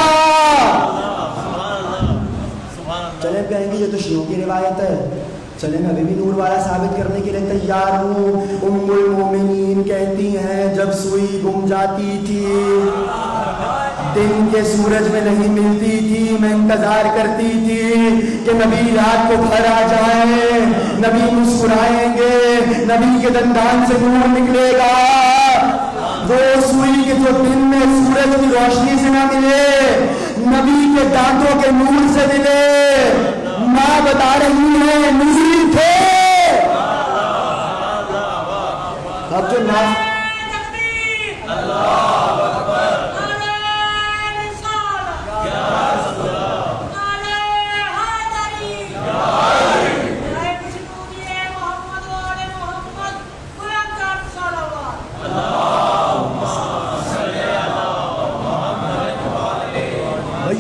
چلے کہیں گے یہ تو شیعوں کی روایت ہے. چلے میں ابھی بھی نور والا ثابت کرنے کے لیے تیار ہوں. ام المومنین کہتی ہیں جب سوئی گم جاتی تھی، دن کے سورج میں نہیں ملتی تھی، میں انتظار کرتی تھی کہ نبی رات کو گھر آ جائیں، نبی مسکرائیں گے، نبی کے دندان سے نور نکلے گا. وہ سوئی کے جو دن میں سورج کی روشنی سے نہ ملے، نبی کے دانتوں کے نور سے ملے. ماں بتا رہی ہے نور تھے. اب جو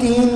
3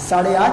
8:30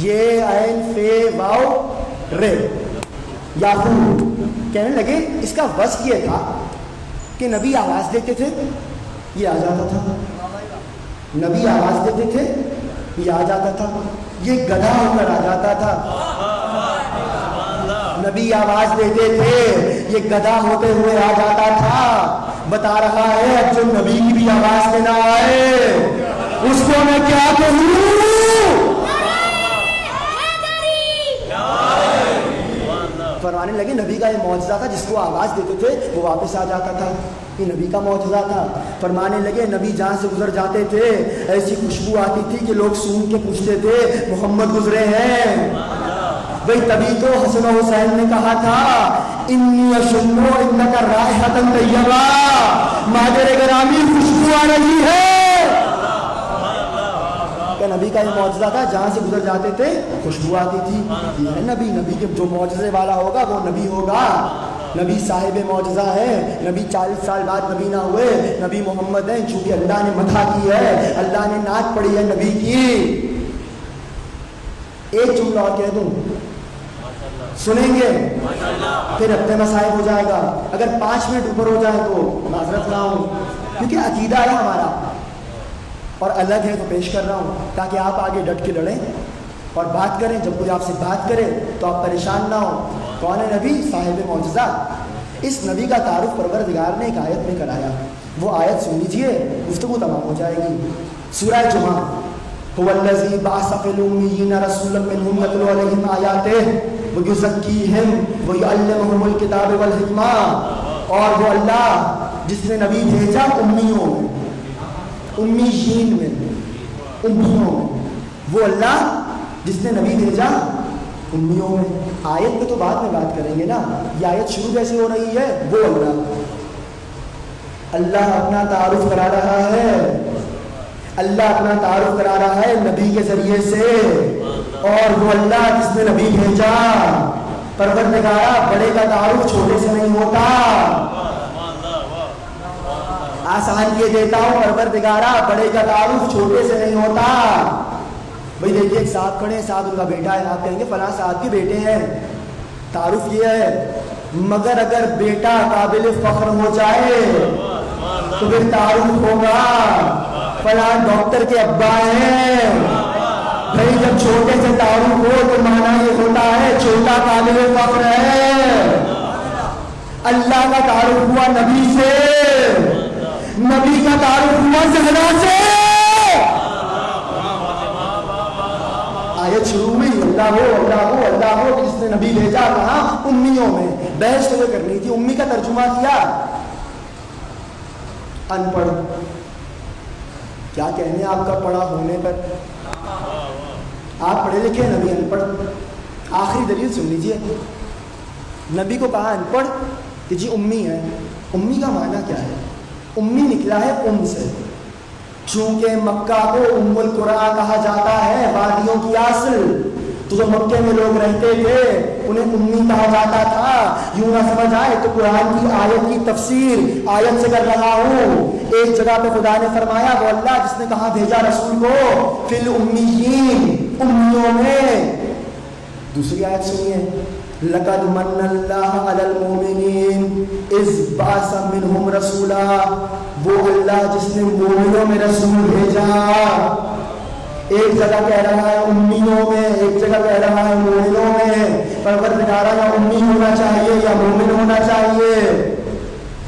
یہ عین فے واو رے یافور. کہنے لگے اس کا وصف یہ تھا کہ نبی آواز دیتے تھے یہ آ جاتا تھا, نبی آواز دیتے تھے یہ آ جاتا تھا, یہ گدھا ہو کر آ جاتا تھا. نبی آواز دیتے تھے یہ گدھا ہوتے ہوئے آ جاتا تھا. بتا رہا ہے اب جو نبی کی بھی آواز دینا آئے اس کو میں کیا کہوں. فرمانے لگے نبی کا یہ معجزہ تھا, جس کو آواز دیتے تھے وہ واپس آ جاتا تھا, یہ نبی کا معجزہ تھا. فرمانے لگے نبی جہاں سے گزر جاتے تھے ایسی خوشبو آتی تھی کہ لوگ سونگ کے پوچھتے تھے محمد گزرے ہیں. بھئی تبھی تو حسن و حسین نے کہا تھا انی اشم انک رائحۃ طیبہ, مادر گرامی خوشبو آ رہی ہے. کہ نبی کا یہ معجزہ تھا, جہاں سے گزر جاتے تھے خوشبو آتی تھی. یہ ہے نبی, نبی کے جو معجزے والا ہوگا وہ نبی ہوگا. نبی صاحب معجزہ ہے. نبی 40 سال بعد نبی نہ ہوئے, نبی محمد ہیں. چونکہ اللہ نے مدح کی ہے, اللہ نے نعت پڑھی ہے نبی کی. ایک جملہ اور کہہ دوں, سنیں گے پھر اپنے مسائب ہو جائے گا. اگر 5 منٹ اوپر ہو جائے تو معذرت نہ ہوں, کیونکہ عقیدہ ہے ہمارا اور الگ ہے تو پیش کر رہا ہوں تاکہ آپ آگے ڈٹ کے لڑیں اور بات کریں. جب کوئی آپ سے بات کرے تو آپ پریشان نہ ہوں. کون ہے نبی؟ صاحب معجزہ. اس نبی کا تعارف پروردگار نے ایک آیت میں کرایا. وہ آیت سن لیجئے, گفتگو تمام ہو جائے گی. سورہ جمعہ هو الذی بعث فی الامیین رسولا منہم یتلو علیہم آیاتہ ویزکیہم ویعلمہم الکتاب والحکمہ. اور وہ اللہ جس نے نبی بھیجا امیوں میں, امیین میں, امیوں میں. وہ اللہ جس نے نبی بھیجا امیوں میں. آیت پہ تو بعد میں بات کریں گے نا, یہ آیت شروع کیسے ہو رہی ہے؟ وہ اللہ اپنا تعارف کرا رہا ہے, اللہ اپنا تعارف کرا رہا ہے نبی کے ذریعے سے. اور وہ اللہ جس نے نبی بھیجا, پروردگارا بڑے کا تعارف چھوٹے سے نہیں ہوتا. آسان یہ دیتا ہوں پروردگارا, بڑے کا تعارف چھوٹے سے نہیں ہوتا. بھئی دیکھیے ایک صاحب کھڑے ہیں, صاحب ان کا بیٹا ہے, آپ کہیں گے فلاں صاحب کے بیٹے ہیں, تعارف یہ ہے. مگر اگر بیٹا قابل فخر ہو جائے تو پھر تعارف ہوگا فلاں ڈاکٹر کے ابا ہیں. بھئی جب چھوٹے سے تعارف ہو تو معنی یہ ہوتا ہے چھوٹا قابل فخر ہے. اللہ کا تعارف ہوا نبی سے, نبی کا تعارف ہوا زہرا سے. آیت شروع ہوئی اللہ ہو اللہ ہو اللہ ہو, جس نے نبی بھیجا. کہاں؟ امیوں میں. بحث تو کرنی تھی, امی کا ترجمہ کیا ان پڑھ. کیا کہنے آپ کا پڑھا ہونے پر, آپ پڑھے لکھے, نبی ان پڑھ. آخری دلیل سن لیجئے. نبی کو کہا ان پڑھ کہ جی امی ہے. امی کا معنی کیا ہے؟ امی نکلا ہے ام سے. چونکہ مکہ کو ام القرآ کہا جاتا ہے, وادیوں کی اصل. تو جو مکے میں لوگ رہتے تھے انہیں امی کہا جاتا تھا. یوں نہ سمجھ آئے تو قرآن کی آیت کی تفسیر آیت سے کر رہا ہوں. ایک جگہ پہ خدا نے فرمایا وہ اللہ جس نے کہا بھیجا رسول کو فی الامیین, امیوں میں. دوسری آیت سنیے, لقد من اللہ علی المؤمنین اذ بعث منہم رسولا. وہ اللہ جس نے مومنوں میں رسول بھیجا. ایک جگہ کہہ رہا ہے امیوں میں, ایک جگہ کہہ رہا ہے مومنوں میں. پروردگارا یا امی ہونا چاہیے یا مومن ہونا چاہیے,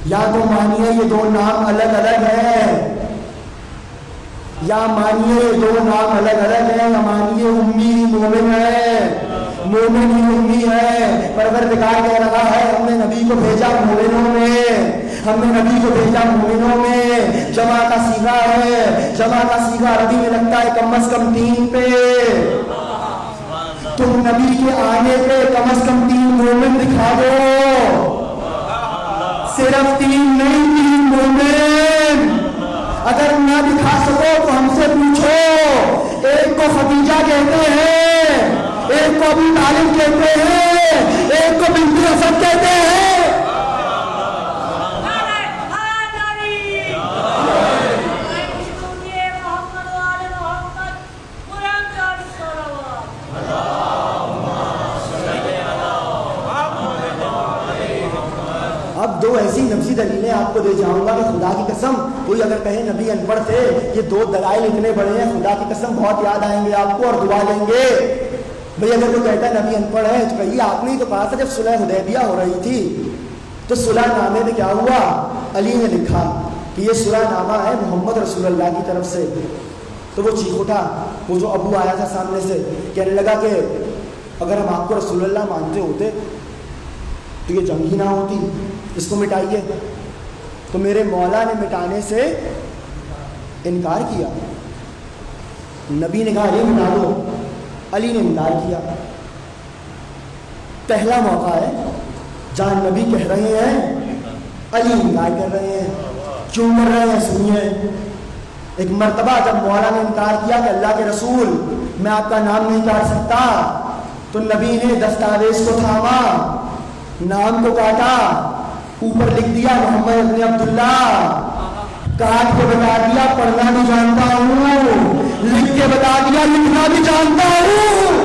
یا تو مانیے یہ دو نام الگ الگ ہیں, یا مانیے یہ دو نام الگ الگ ہیں, یا مانیے امی مومن ہے, مومن ہی امی ہے. پروردگار کہہ رہا ہے ہم نے نبی کو بھیجا مومنوں میں, ہم نے نبی کو بھیجا مومنوں میں. جمع کا صیغہ ہے, جمع کا صیغہ عربی میں لگتا ہے کم از کم 3 پہ. تم نبی کے آنے پہ کم از کم 3 مومن دکھا دو, صرف 3 نہیں 3 مومن. اگر نہ دکھا سکو تو ہم سے پوچھو. ایک کو خدیجہ کہتے ہیں, ایک کو ابو طالب کہتے ہیں, ایک کو بنت اسد کہتے ہیں. ایسی دلیلیں آپ کو دے جاؤں گا کہ خدا کی قسم کوئی اگر کہے نبی ان پڑھ تھے، یہ 2 دلائل اتنے بڑے ہیں، خدا کی قسم بہت یاد آئیں گے آپ کو اور دعا لیں گے۔ بھئی اگر کوئی کہتا ہے نبی ان پڑھ ہے تو کہیے آپ نے ہی تو کہا تھا جب صلح حدیبیہ ہو رہی تھی تو صلح نامے میں کیا ہوا؟ علی نے لکھا کہ یہ صلح نامہ ہے محمد رسول اللہ کی طرف سے۔ تو وہ چیخ اٹھا، وہ جو ابو آیا تھا سامنے سے، کہنے لگا کہ اگر ہم آپ کو رسول اللہ مانتے ہوتے تو یہ جنگ ہی نہ ہوتی، اس کو مٹائیے۔ تو میرے مولا نے مٹانے سے انکار کیا۔ نبی نے کہا علی مٹا دو، علی نے انکار کیا۔ پہلا موقع ہے جہاں نبی کہہ رہے ہیں، علی انکار کر رہے ہیں۔ کیوں کر رہے ہیں سنیے۔ ایک مرتبہ جب مولا نے انکار کیا کہ اللہ کے رسول میں آپ کا نام نہیں کاٹ سکتا، تو نبی نے دستاویز کو تھاما، نام کو کاٹا، اوپر لکھ دیا محمد ابن عبداللہ، کاٹ کے بتا دیا پڑھنا بھی جانتا ہوں، لکھ کے بتا دیا لکھنا بھی جانتا ہوں۔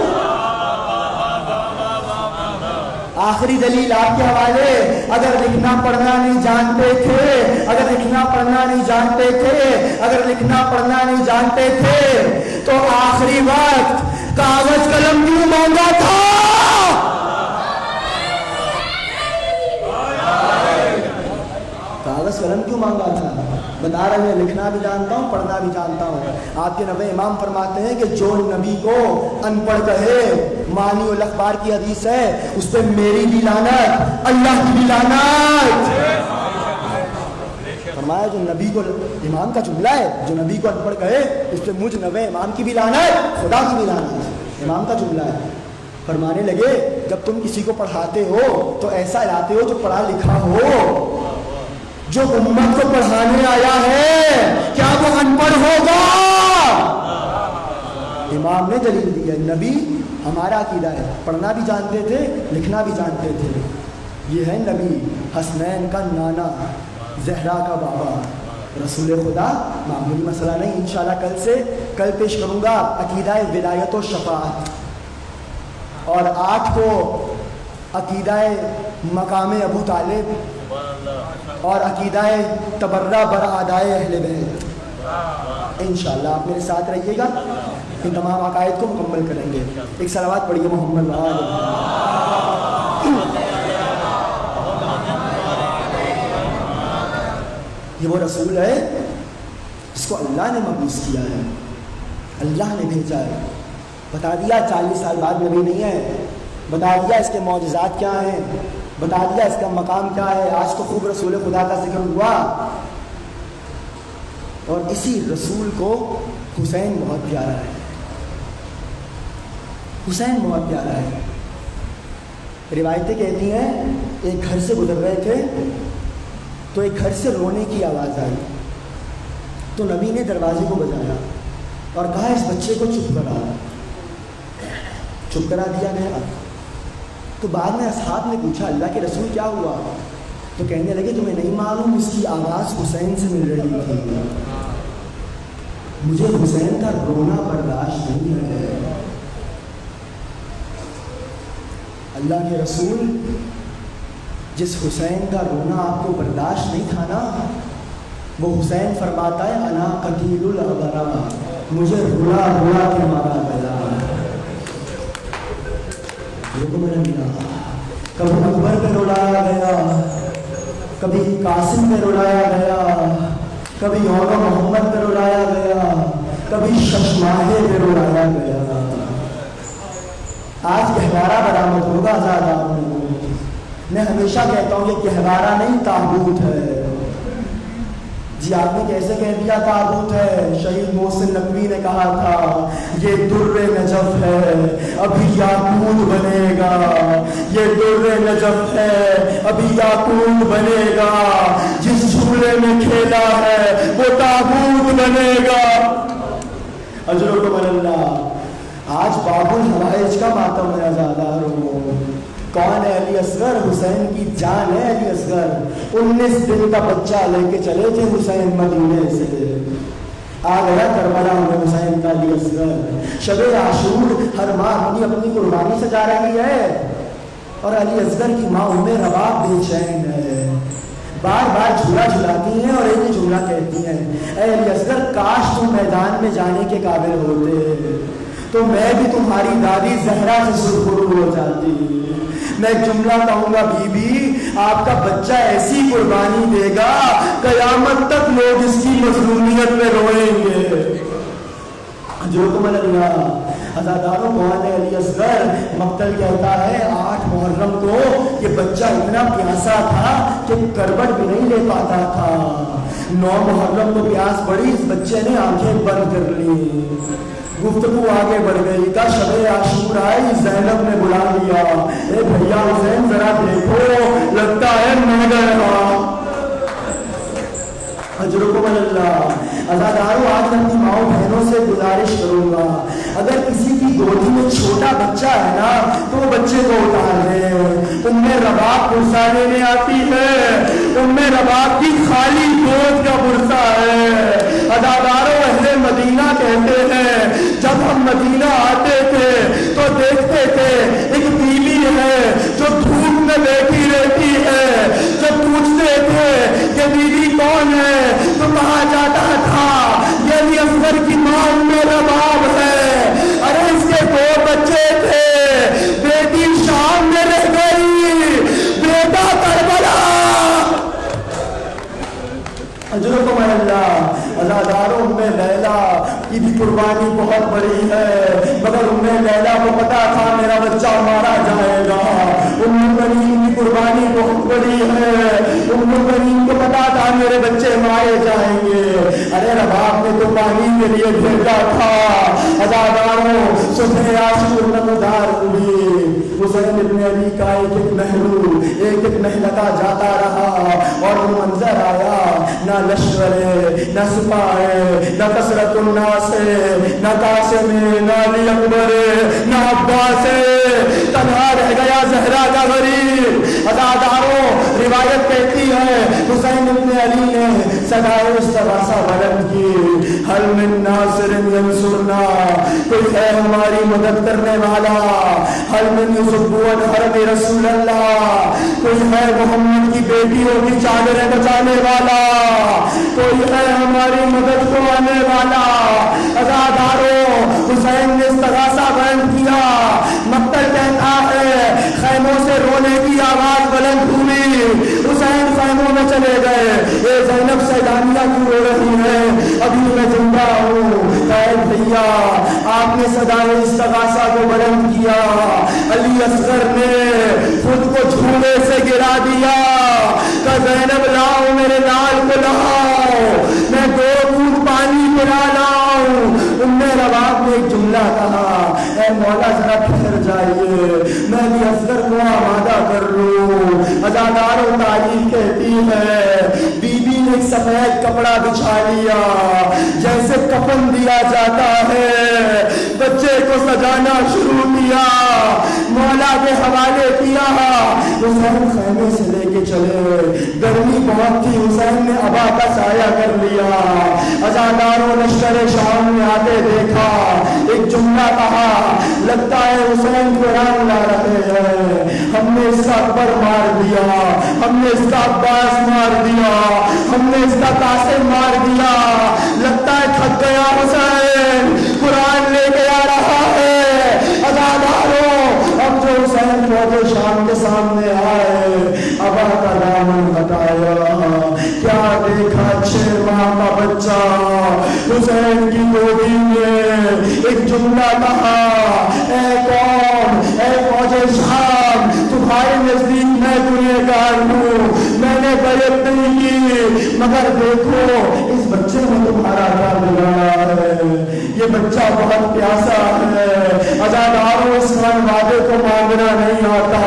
آخری دلیل آپ کے حوالے، اگر لکھنا پڑھنا نہیں جانتے تھے، اگر لکھنا پڑھنا نہیں جانتے تھے، اگر لکھنا پڑھنا نہیں جانتے تھے تو آخری وقت کاغذ قلم کیوں مانگا تھا؟ کاغذ قلم کیوں مانگا تھا؟ بتا رہے ہیں لکھنا بھی جانتا ہوں، پڑھنا بھی جانتا ہوں۔ آپ کے نبی امام فرماتے ہیں کہ جو نبی کو ان پڑھ کہے، مانی الاخبار کی حدیث ہے، اس پہ میری بھی لعنت، اللہ کی بھی لعنت۔ فرمایا جو نبی کو، امام کا جملہ ہے، جو نبی کو ان پڑھ کہے اس پہ مجھ نبی امام کی بھی لعنت، خدا کی بھی لعنت، امام کا جملہ ہے۔ فرمانے لگے جب تم کسی کو پڑھاتے ہو تو ایسا لاتے ہو جو پڑھا لکھا ہو، جو امت کو پڑھانے آیا ہے، کیا وہ ان پڑھ ہوگا؟ امام نے دلیل دی ہے، نبی ہمارا عقیدہ ہے، پڑھنا بھی جانتے تھے، لکھنا بھی جانتے تھے۔ یہ ہے نبی، حسنین کا نانا، زہرا کا بابا، رسول خدا، معمولی مسئلہ نہیں۔ انشاءاللہ کل پیش کروں گا عقیدہ ولایت و شفاعت، اور 8 کو عقیدہ مقام ابو طالب، اور عقیدہ تبرہ برادائے اہل بیت۔ انشاءاللہ آپ میرے ساتھ رہیے گا، ان تمام عقائد کو مکمل کریں گے۔ ایک صلوات پڑھیے محمد یہ وہ رسول ہے جس کو اللہ نے مبعوث کیا ہے، اللہ نے بھیجا ہے۔ بتا دیا 40 سال بعد نبی نہیں ہے، بتا دیا اس کے معجزات کیا ہیں، بتا دیا اس کا مقام کیا ہے۔ آج تو خوب رسول خدا کا ذکر ہوا، اور اسی رسول کو حسین بہت پیارا ہے، حسین بہت پیارا ہے۔ روایتیں کہتی ہیں ایک گھر سے گزر رہے تھے تو ایک گھر سے رونے کی آواز آئی، تو نبی نے دروازے کو بجایا اور کہا اس بچے کو چپ کرا دیا گیا۔ تو بعد میں اصحاب نے پوچھا اللہ کے رسول کیا ہوا؟ تو کہنے لگے تمہیں نہیں معلوم اس کی آواز حسین سے مل رہی تھی، مجھے حسین کا رونا برداشت نہیں ہے۔ اللہ کے رسول جس حسین کا رونا آپ کو برداشت نہیں تھا نا، وہ حسین فرماتا ہے انا قتیل الابرا، مجھے رولا رولا کے مارا گیا۔ کبھی اکبر پہ رلایا گیا، کبھی قاسم پہ رلایا گیا، کبھی یوم محمد پہ رلایا گیا، کبھی ششماہے پہ رلایا گیا۔ آج گہوارہ برآمد ہوگا آزاد۔ میں ہمیشہ کہتا ہوں یہ گہوارہ نہیں تابوت ہے۔ جی آپ نے کیسے کہہ دیا تابوت ہے؟ شہید محسن نقوی نے کہا تھا یہ در نجف ہے ابھی یاقوت بنے گا، یہ در نجف ہے ابھی یاقوت بنے گا، جس جھولے میں کھیلا ہے وہ تابوت بنے گا۔ اجرکم اللہ۔ آج باب الحوائج کا ماتم ہے آزاداروں۔ کون ہے؟ علی اصغر، حسین کی جان ہے علی اصغر۔ 19 دن کا بچہ لے کے چلے تھے حسین مدینے سے، آ گیا کربلا میں حسین کا علی اصغر۔ شب عاشور ہر ماں اپنی قربانی سے جا رہی ہے، اور علی اصغر کی ماں ام رباب بے چین ہے۔ بار بار جھولا جھلاتی ہیں اور ایک ہی جملہ کہتی ہیں، اے علی اصغر کاش تم میدان میں جانے کے قابل ہوتے تو میں بھی تمہاری دادی زہرا سے سرخرو ہو جاتی۔ میں ایک جملہ کہوں گا، بی بی آپ کا بچہ ایسی قربانی دے گا قیامت تک لوگ اس کی مظلومیت میں روئیں گے۔ جو تمہیں اللہ عزاداروں کون ہے علی اصغر؟ مقتل کہتا ہے 8 محرم کو یہ بچہ اتنا پیاسا تھا کہ کروٹ بھی نہیں لے پاتا تھا، 9 محرم کو پیاس بڑی، اس بچے نے آنکھیں بند کر لی۔ گفتگو آگے بڑھ گئی، کا شب عاشور آئی، زینب نے بلا لیا، اے بھیا حسین ذرا دیکھو لگتا ہے مر گیا۔ اجرکم اللہ۔ عزاداروں آج میں اپنی ماؤں بہنوں سے گزارش کروں گا، اگر کسی کی گودی میں چھوٹا بچہ ہے نا تو وہ بچے کو اتار دے۔ ام رباب برسا لینے آتی ہے، ام رباب کی خالی گود کا برسا ہے۔ عزاداروں اہل مدینہ کہتے ہیں جب ہم مدینہ آتے تھے تو دیکھتے تھے ایک بیوی ہے جو دھوپ میں بیٹھی رہتی ہے، جب پوچھتے تھے کہ بیوی کون ہے تو کہا جاتا تھا یہ علی اصغر کی ماں ام رباب ہے۔ ارے اس کے 2 بچے تھے، بیٹی شام میں رہ گئی، بیٹا کربلا۔ اجرکم اللہ۔ عزاداروں ام لیلہ کی بھی قربانی بہت بڑی ہے، مگر ام لیلہ کو پتا تھا میرا بچہ مارا جائے گا۔ ام کریم کی قربانی بہت بڑی ہے، ام کریم کو پتا تھا میرے بچے مارے جائیں گے۔ ارے رباب نے تو پانی کے لیے بھیجا تھا۔ عزاداروں صبح عاشور نمودار ہوئی، حسین ابن علی کا ایک محلو ایک محلتا جاتا رہا اور وہ منظر آیا، نہ لشکر ہے، نہ سپاہ ہے، نہ کثرت الناس ہے، نہ قاسم ہے، نہ علی اکبر ہے، نہ عباس ہے، تنہا رہ گیا زہرا کا غریب۔ عزاداروں روایت کہتی ہے حسین ابن علی نے صدائے استغاثہ بلند کی، حل من ناصر ینصرنا، کوئی ہے ہماری مدد کرنے والا، حل من یصبون حرم رسول اللہ، کوئی ہے محمد کی بیٹیوں کی چادریں بچانے والا، کوئی ہے ہماری مدد کو آنے والا۔ عزاداروں حسین نے استغاثہ بلند کیا، مقتل کہتا ہے خیموں سے رونے کی آواز بلند ہوئی، حسین خیموں میں چلے گئے، اے زینب سیدانیہ کیوں رو رہی ہے، ابھی میں زندہ ہوں۔ اے بھیا آپ نے صدائے استغاثہ کو بلند کیا، علی اصغر نے خود کو جھولے سے گرا دیا، کہ زینب لاؤ میرے لال کو لاؤ، میں 2 بوند پانی پلا لاؤں۔ ام رباب نے ایک جملہ کہا، اے مولا ذرا ٹھہر جائیے، میں علی اصغر کو آمادہ کر لوں۔ عزاداروں تاریخ کہتی ہے بی بی نے ایک سفید کپڑا بچھا لیا جیسے کفن دیا جاتا ہے، بچے کو سجانا شروع کیا، مولا کے حوالے کیا۔ حسین خیمے سے لے کے چلے، گرمی بہت تھی، حسین نے ابا کا سایہ کر لیا۔ عزاداروں لشکر شام میں آتے دیکھا، ایک جملہ کہا، لگتا ہے حسین قرآن لا رہے ہیں، ہم نے اس کا اکبر مار دیا، ہم نے اس کا عباس مار دیا، ہم نے اس کا قاسم مار دیا، لگتا ہے تھک گیا حسین، قرآن لے کے آ رہا ہے۔ عزاداروں اب جو حسین فوج شام کے سامنے آئے، ابا کا دامن ہٹایا، کیا دیکھا 6 ماہ کا بچہ حسین کی گودی میں، ایک جملہ کہا، اے قوم، اے فوج شام، تمہارے نزدیک میں گنہگار ہوں، میں نے بیعت نہیں کی، مگر دیکھو اس بچے میں تمہارا کیا بگاڑا ہے، یہ بچہ بہت پیاسا ہے۔ عزاداروں اس وعدے کو مانگنا نہیں آتا،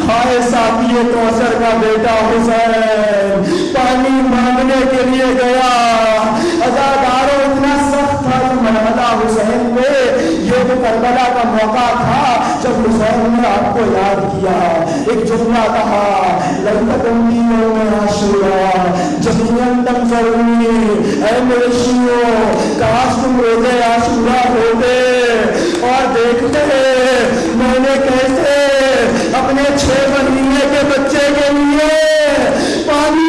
خائے ساقی کوثر کا بیٹا حسین پانی مانگنے کے لیے گیا، عزاداروں اتنا سخت تھا کہ مرحلہ حسین پہ یہ تو کربلا کا موقع تھا جب حسین نے آپ کو یاد کیا، ایک جملہ کہا، لَلْتَكُمْ يَوْمَ عَاشُورَا جَمِيعًا تَنظُرُونِي، اے میرے شیعوں کاش تم روزے عاشورا ہوتے اور دیکھتے میں نے کیسے اپنے 6 مہینے کے بچے کے لیے پانی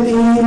3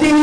3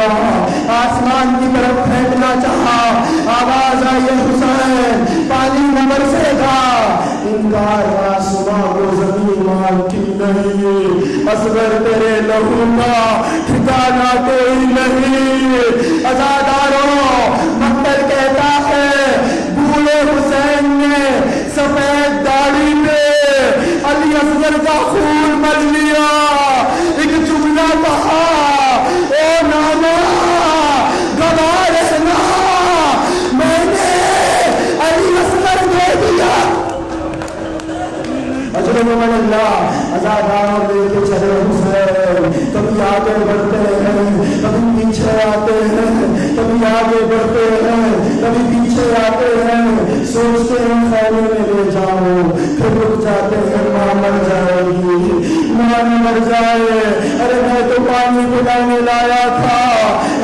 لگا، آسمان کی طرف پھینکنا چاہا، آواز آئی حسین پانی نہ برسے گا، انکار آسمان کو زمین مانتی نہیں، اصغر تیرے لہو کا ٹھکانا کوئی نہیں۔ عزاداروں مقتل کہتا ہے بوڑھے حسین نے سفید داڑھی پہ علی اصغر کا خون مل لیا، ایک جملہ کہا او نانا گواہ رہنا میں نے علی اصغر دے دیا۔ اجر من اللہ عزادار لے کے چلے حسین، کبھی آگے بڑھتے ہیں کبھی پیچھے آتے ہیں، کبھی آگے بڑھتے ہیں کبھی پیچھے آتے ہیں، سوچتے ہیں خیمے میں لے جاؤ، پھر رک جاتے ہیں ماں مر جائے گی، ماں مر جائے، ارے میں تو پانی پلانے لایا تھا۔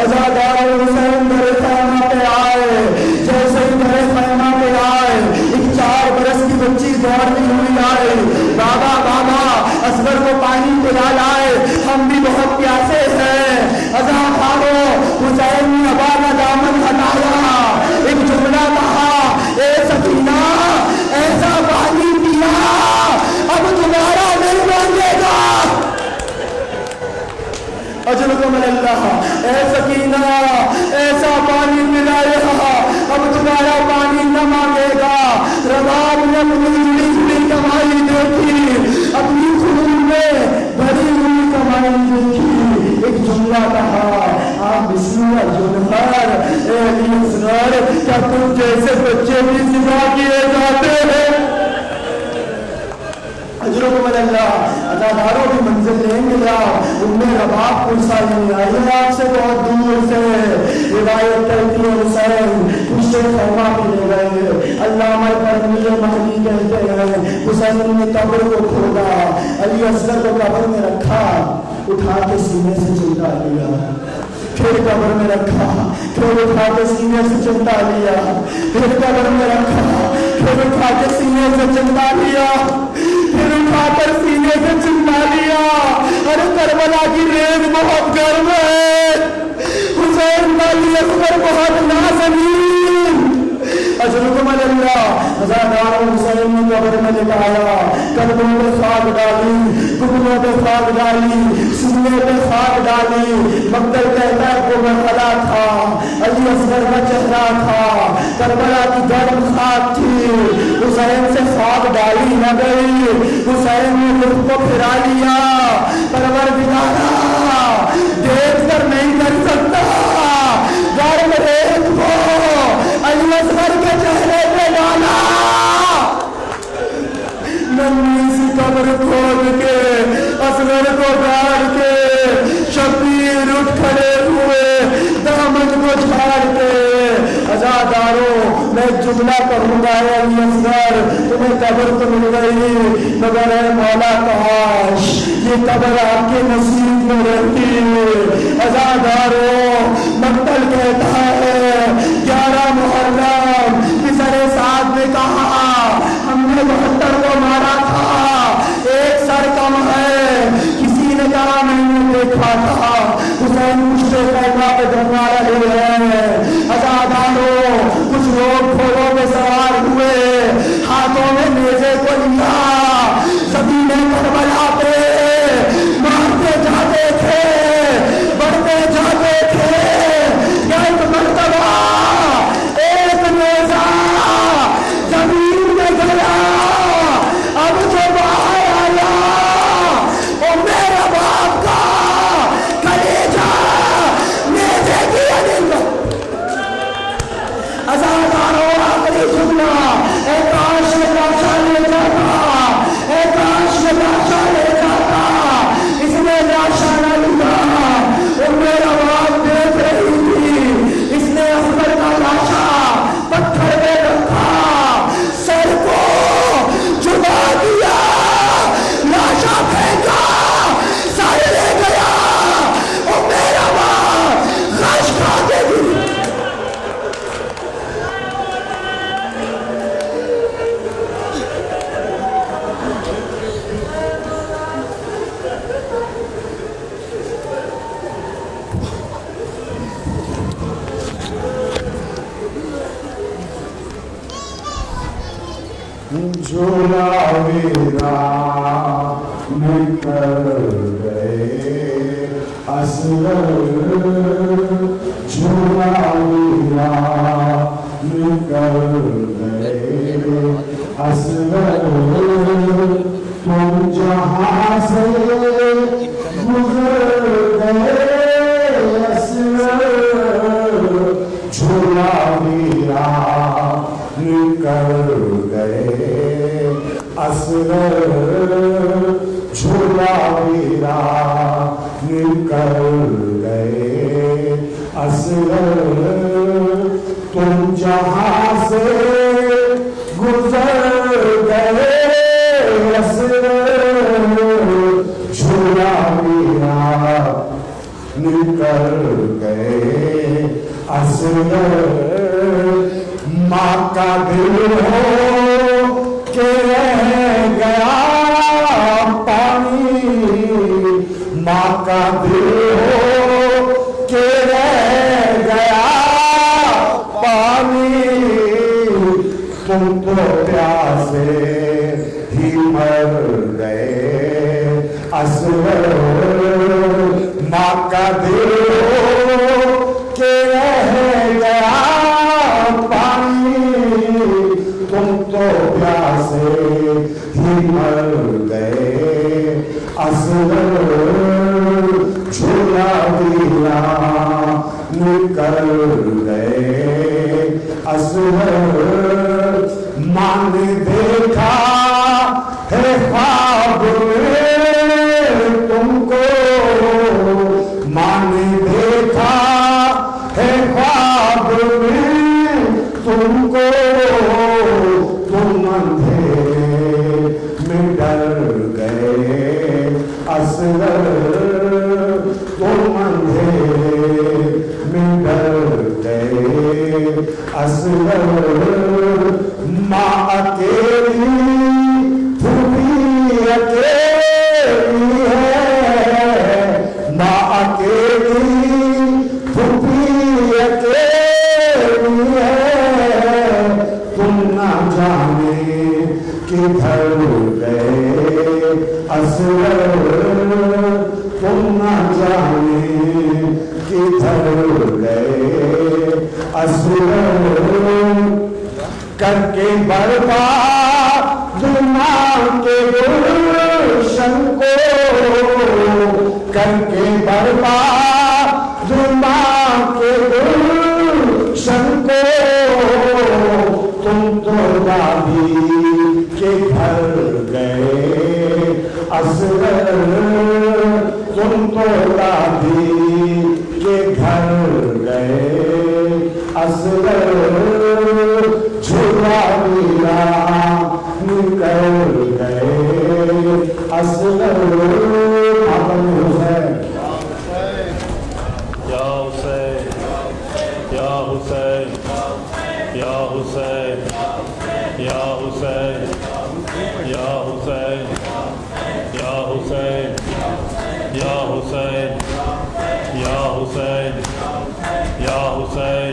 عزادار حسین میرے خیمہ پہ آئے، جیسے ہی میرے خیمہ پہ آئے ایک 4 برس کی بچی دوڑتی ہوئی آئے، بابا بابا اصغر کو پانی پلا لائے، ہم بھی بہت پیاسے ہیں۔ عزادارو حسین نے ابا کا دامن ہٹایا، ایک جملہ کہا اے سکینہ ایسا پانی پیا اب دوبارہ نہیں مانگے گا۔ اجرکم اللہ، اے سکینہ ایسا پانی پلایا اب دوبارہ پانی نہ مانگے گا۔ رباب نے اپنی کمائی دیکھی، اپنی خون میں بھری ہوئی کمائی دیکھی، ایک جملہ کہا آپ بسم اللہ جنہار اے علی اصغر کیا تم جیسے بچے بھی ذبح کیے جاتے ہیں؟ اجرکم اللہ، عزاداروں کی منزل لیں گے یا انہیں رباب پرسا نہیں آئی آپ سے بہت دور سے روایت کرتی ہے حسین پشتے خیمہ پہ لے گئے، علامہ کرمی مہدی کہتے ہیں حسین نے قبر کو کھودا، علی اصغر کو قبر میں رکھا، اٹھا کے سینے سے چلتا لیا، پھر قبر میں رکھا، پھر اٹھا کے سینے سے چلتا لیا، پھر قبر میں رکھا، پھر اٹھا کے سینے سے چلتا لیا، پھر اٹھا کر سینے سے چلتا لیا۔ ارے کربلا کی ریت بہت گرم ہے، حسین کا علی اصغر بہت نازنین۔ اجرکم اللہ، عزادار حسین نے قبر میں لٹایا، قدموں پہ خاک ڈالی، گھٹنوں پہ خاک ڈالی، سینے پہ خاک ڈالی۔ مقتل کہتا ہے وہ مرحلہ تھا، علی اصغر کا چہرہ تھا، کربلا کی گرم خاک تھی، حسین سے خاک ڈالی نہ گئی، حسین نے رخ کو پھرا لیا، پروردگارا دیکھ کر نہیں کر سکتا، گرم ریت کو علی اصغر کے چہرے پہ ڈالا، ننھی سی قبر کھود کے اصغر کو گاڑ کے شبیر اٹھ کھڑے ہوئے دامن کو جھاڑ کے۔ عزاداروں میں جملہ کہوں گا اے علی اصغر تمہیں قبر تو مل گئی مگر اے مولا کاش یہ قبر آپ کے نصیب میں رہتی۔ عزاداروں مقتل کہتا ہے 11 محرم کسر سعد نے کہا ہم نے 72 کو مارا تھا، ایک سر کم ہے، کسی نے کہا میں نے دیکھا تھا حسین پشتے خیمہ پہ دھرنا رہے ہیں۔ عزاداروں کچھ لوگ گھوڑوں پہ سوار ہوئے، ہاتھوں میں نیزے کو لیا، زمین کربلا پہ مارتے جاتے تھے، بڑھتے جاتے تھے۔ ایک مرتبہ ایک نیزہ زمین میں گیا، میرا نکل گئے اصغر جھولا میرا نکل گئے اصغر تم جہاں سے گزر گئے اصغر جھولا میرا نکل گئے اصغر جھولا میرا نکل گئے اصغر تم جہاں سے گزر گئے اصغر جھولا میرا نکل گئے اصغر ماں کا دل ہو کہ رہ گیا پانی ماں کا دل ہو کہ رہ گیا پانی تم تو پیاسے ہی مر گئے اصغر ماں کا دل ہو کہ رہ گیا پانی تم تو پیاسے ہی مر گئے اصغر جھولا میرا نکل گئے اصغر ماں نے دیکھا ہے خواب میں تم کو ماں نے دیکھا ہے خواب میں تم کو تم اندھیرے میں ڈر گئے اصغر تم اندھیرے میں ڈر گئے اصغر ماں اکیلی پھوپھی اکیلی ہے ماں اکیلی پھوپھی اکیلی ہے تم نہ جانے کدھر گئے اصغر تم نہ جانے کدھر گئے اصغر کر کے برباد ماں کے گلشن کو کر کے برباد ماں کے گلشن کو تم تو دادی کے گھر گئے اصغر تم تو دادی کے گھر گئے اصغر جھولا میرا نکل گئے اصغر یا حسین یا حسین یا حسین یا حسین یا حسین یا حسین یا حسین یا حسین یا حسین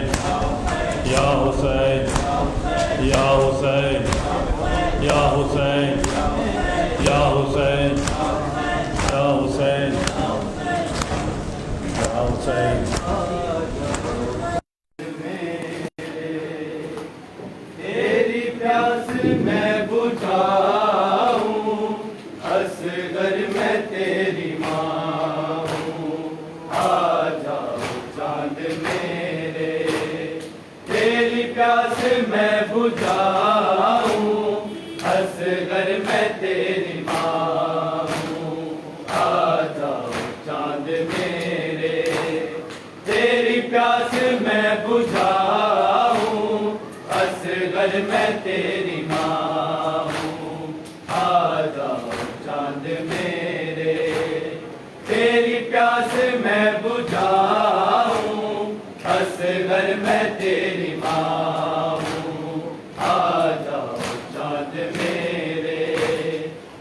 یا حسین یا حسین یا حسین یا حسین یا حسین یا حسین تیری پیاس میں بجھاؤں اصغر میں تیری ماں ہوں آ جاؤ چاند میرے تیری پیاس میں بجھاؤں اصغر میں تیری ماں ہوں آ جاؤ چاند میرے تیری پیاس میں بجھاؤں اصغر میں تیری ماں ہوں آ جاؤ چاند میرے تیری پیاس میں بجھاؤں اصغر میں تیری ماں ہوں آ جاؤ چاند میرے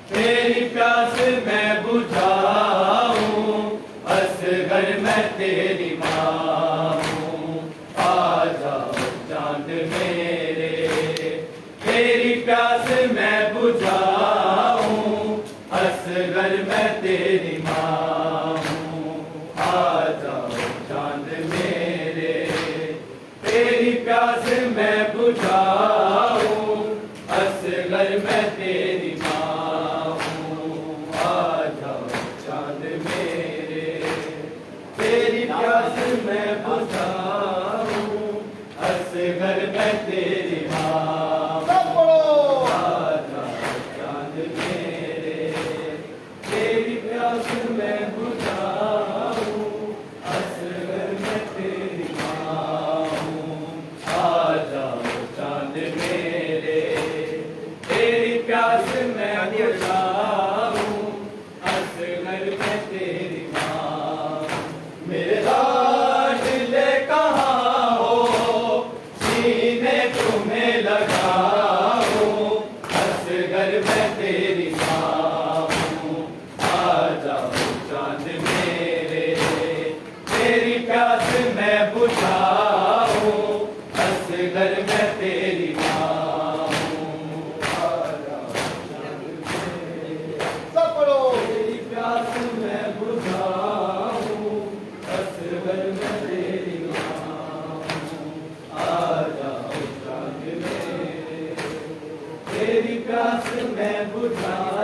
تیری پیاس میں بجھاؤں اصغر میں تیری ماں ہوں آ جاؤ چاند میرے تیری پیاس میں بجھاؤں اصغر میں تیری ماں ہوں آ جاؤ چاند میرے تیری پیاس میں بجھاؤں اصغر میں تیری ماں ہوں آ جاؤ چاند میرے تیری پیاس میں بجھاؤں اصغر میں تیری ماں آ جاؤ چاند میرے تیری پیاس میں بجھاؤں اصغر میں تیری ماں ہوں آ جاؤ چاند میرے تیری پیاس میں بجھاؤں اصغر میں تیری ماں میرے لاڈلے کہاں ہو سینے تمہیں لگاؤں اصغر میں تیری ماں ہوں آ جاؤ چاند میرے تیری پیاس میں بجھاؤں اصغر میں تیری ماں ہوں آ جاؤ چاند میرے تیری پیاس میں بجھاؤں اصغر میں تیری ماں ہوں آ جاؤ چاند میرے تیری پیاس میں بجھاؤں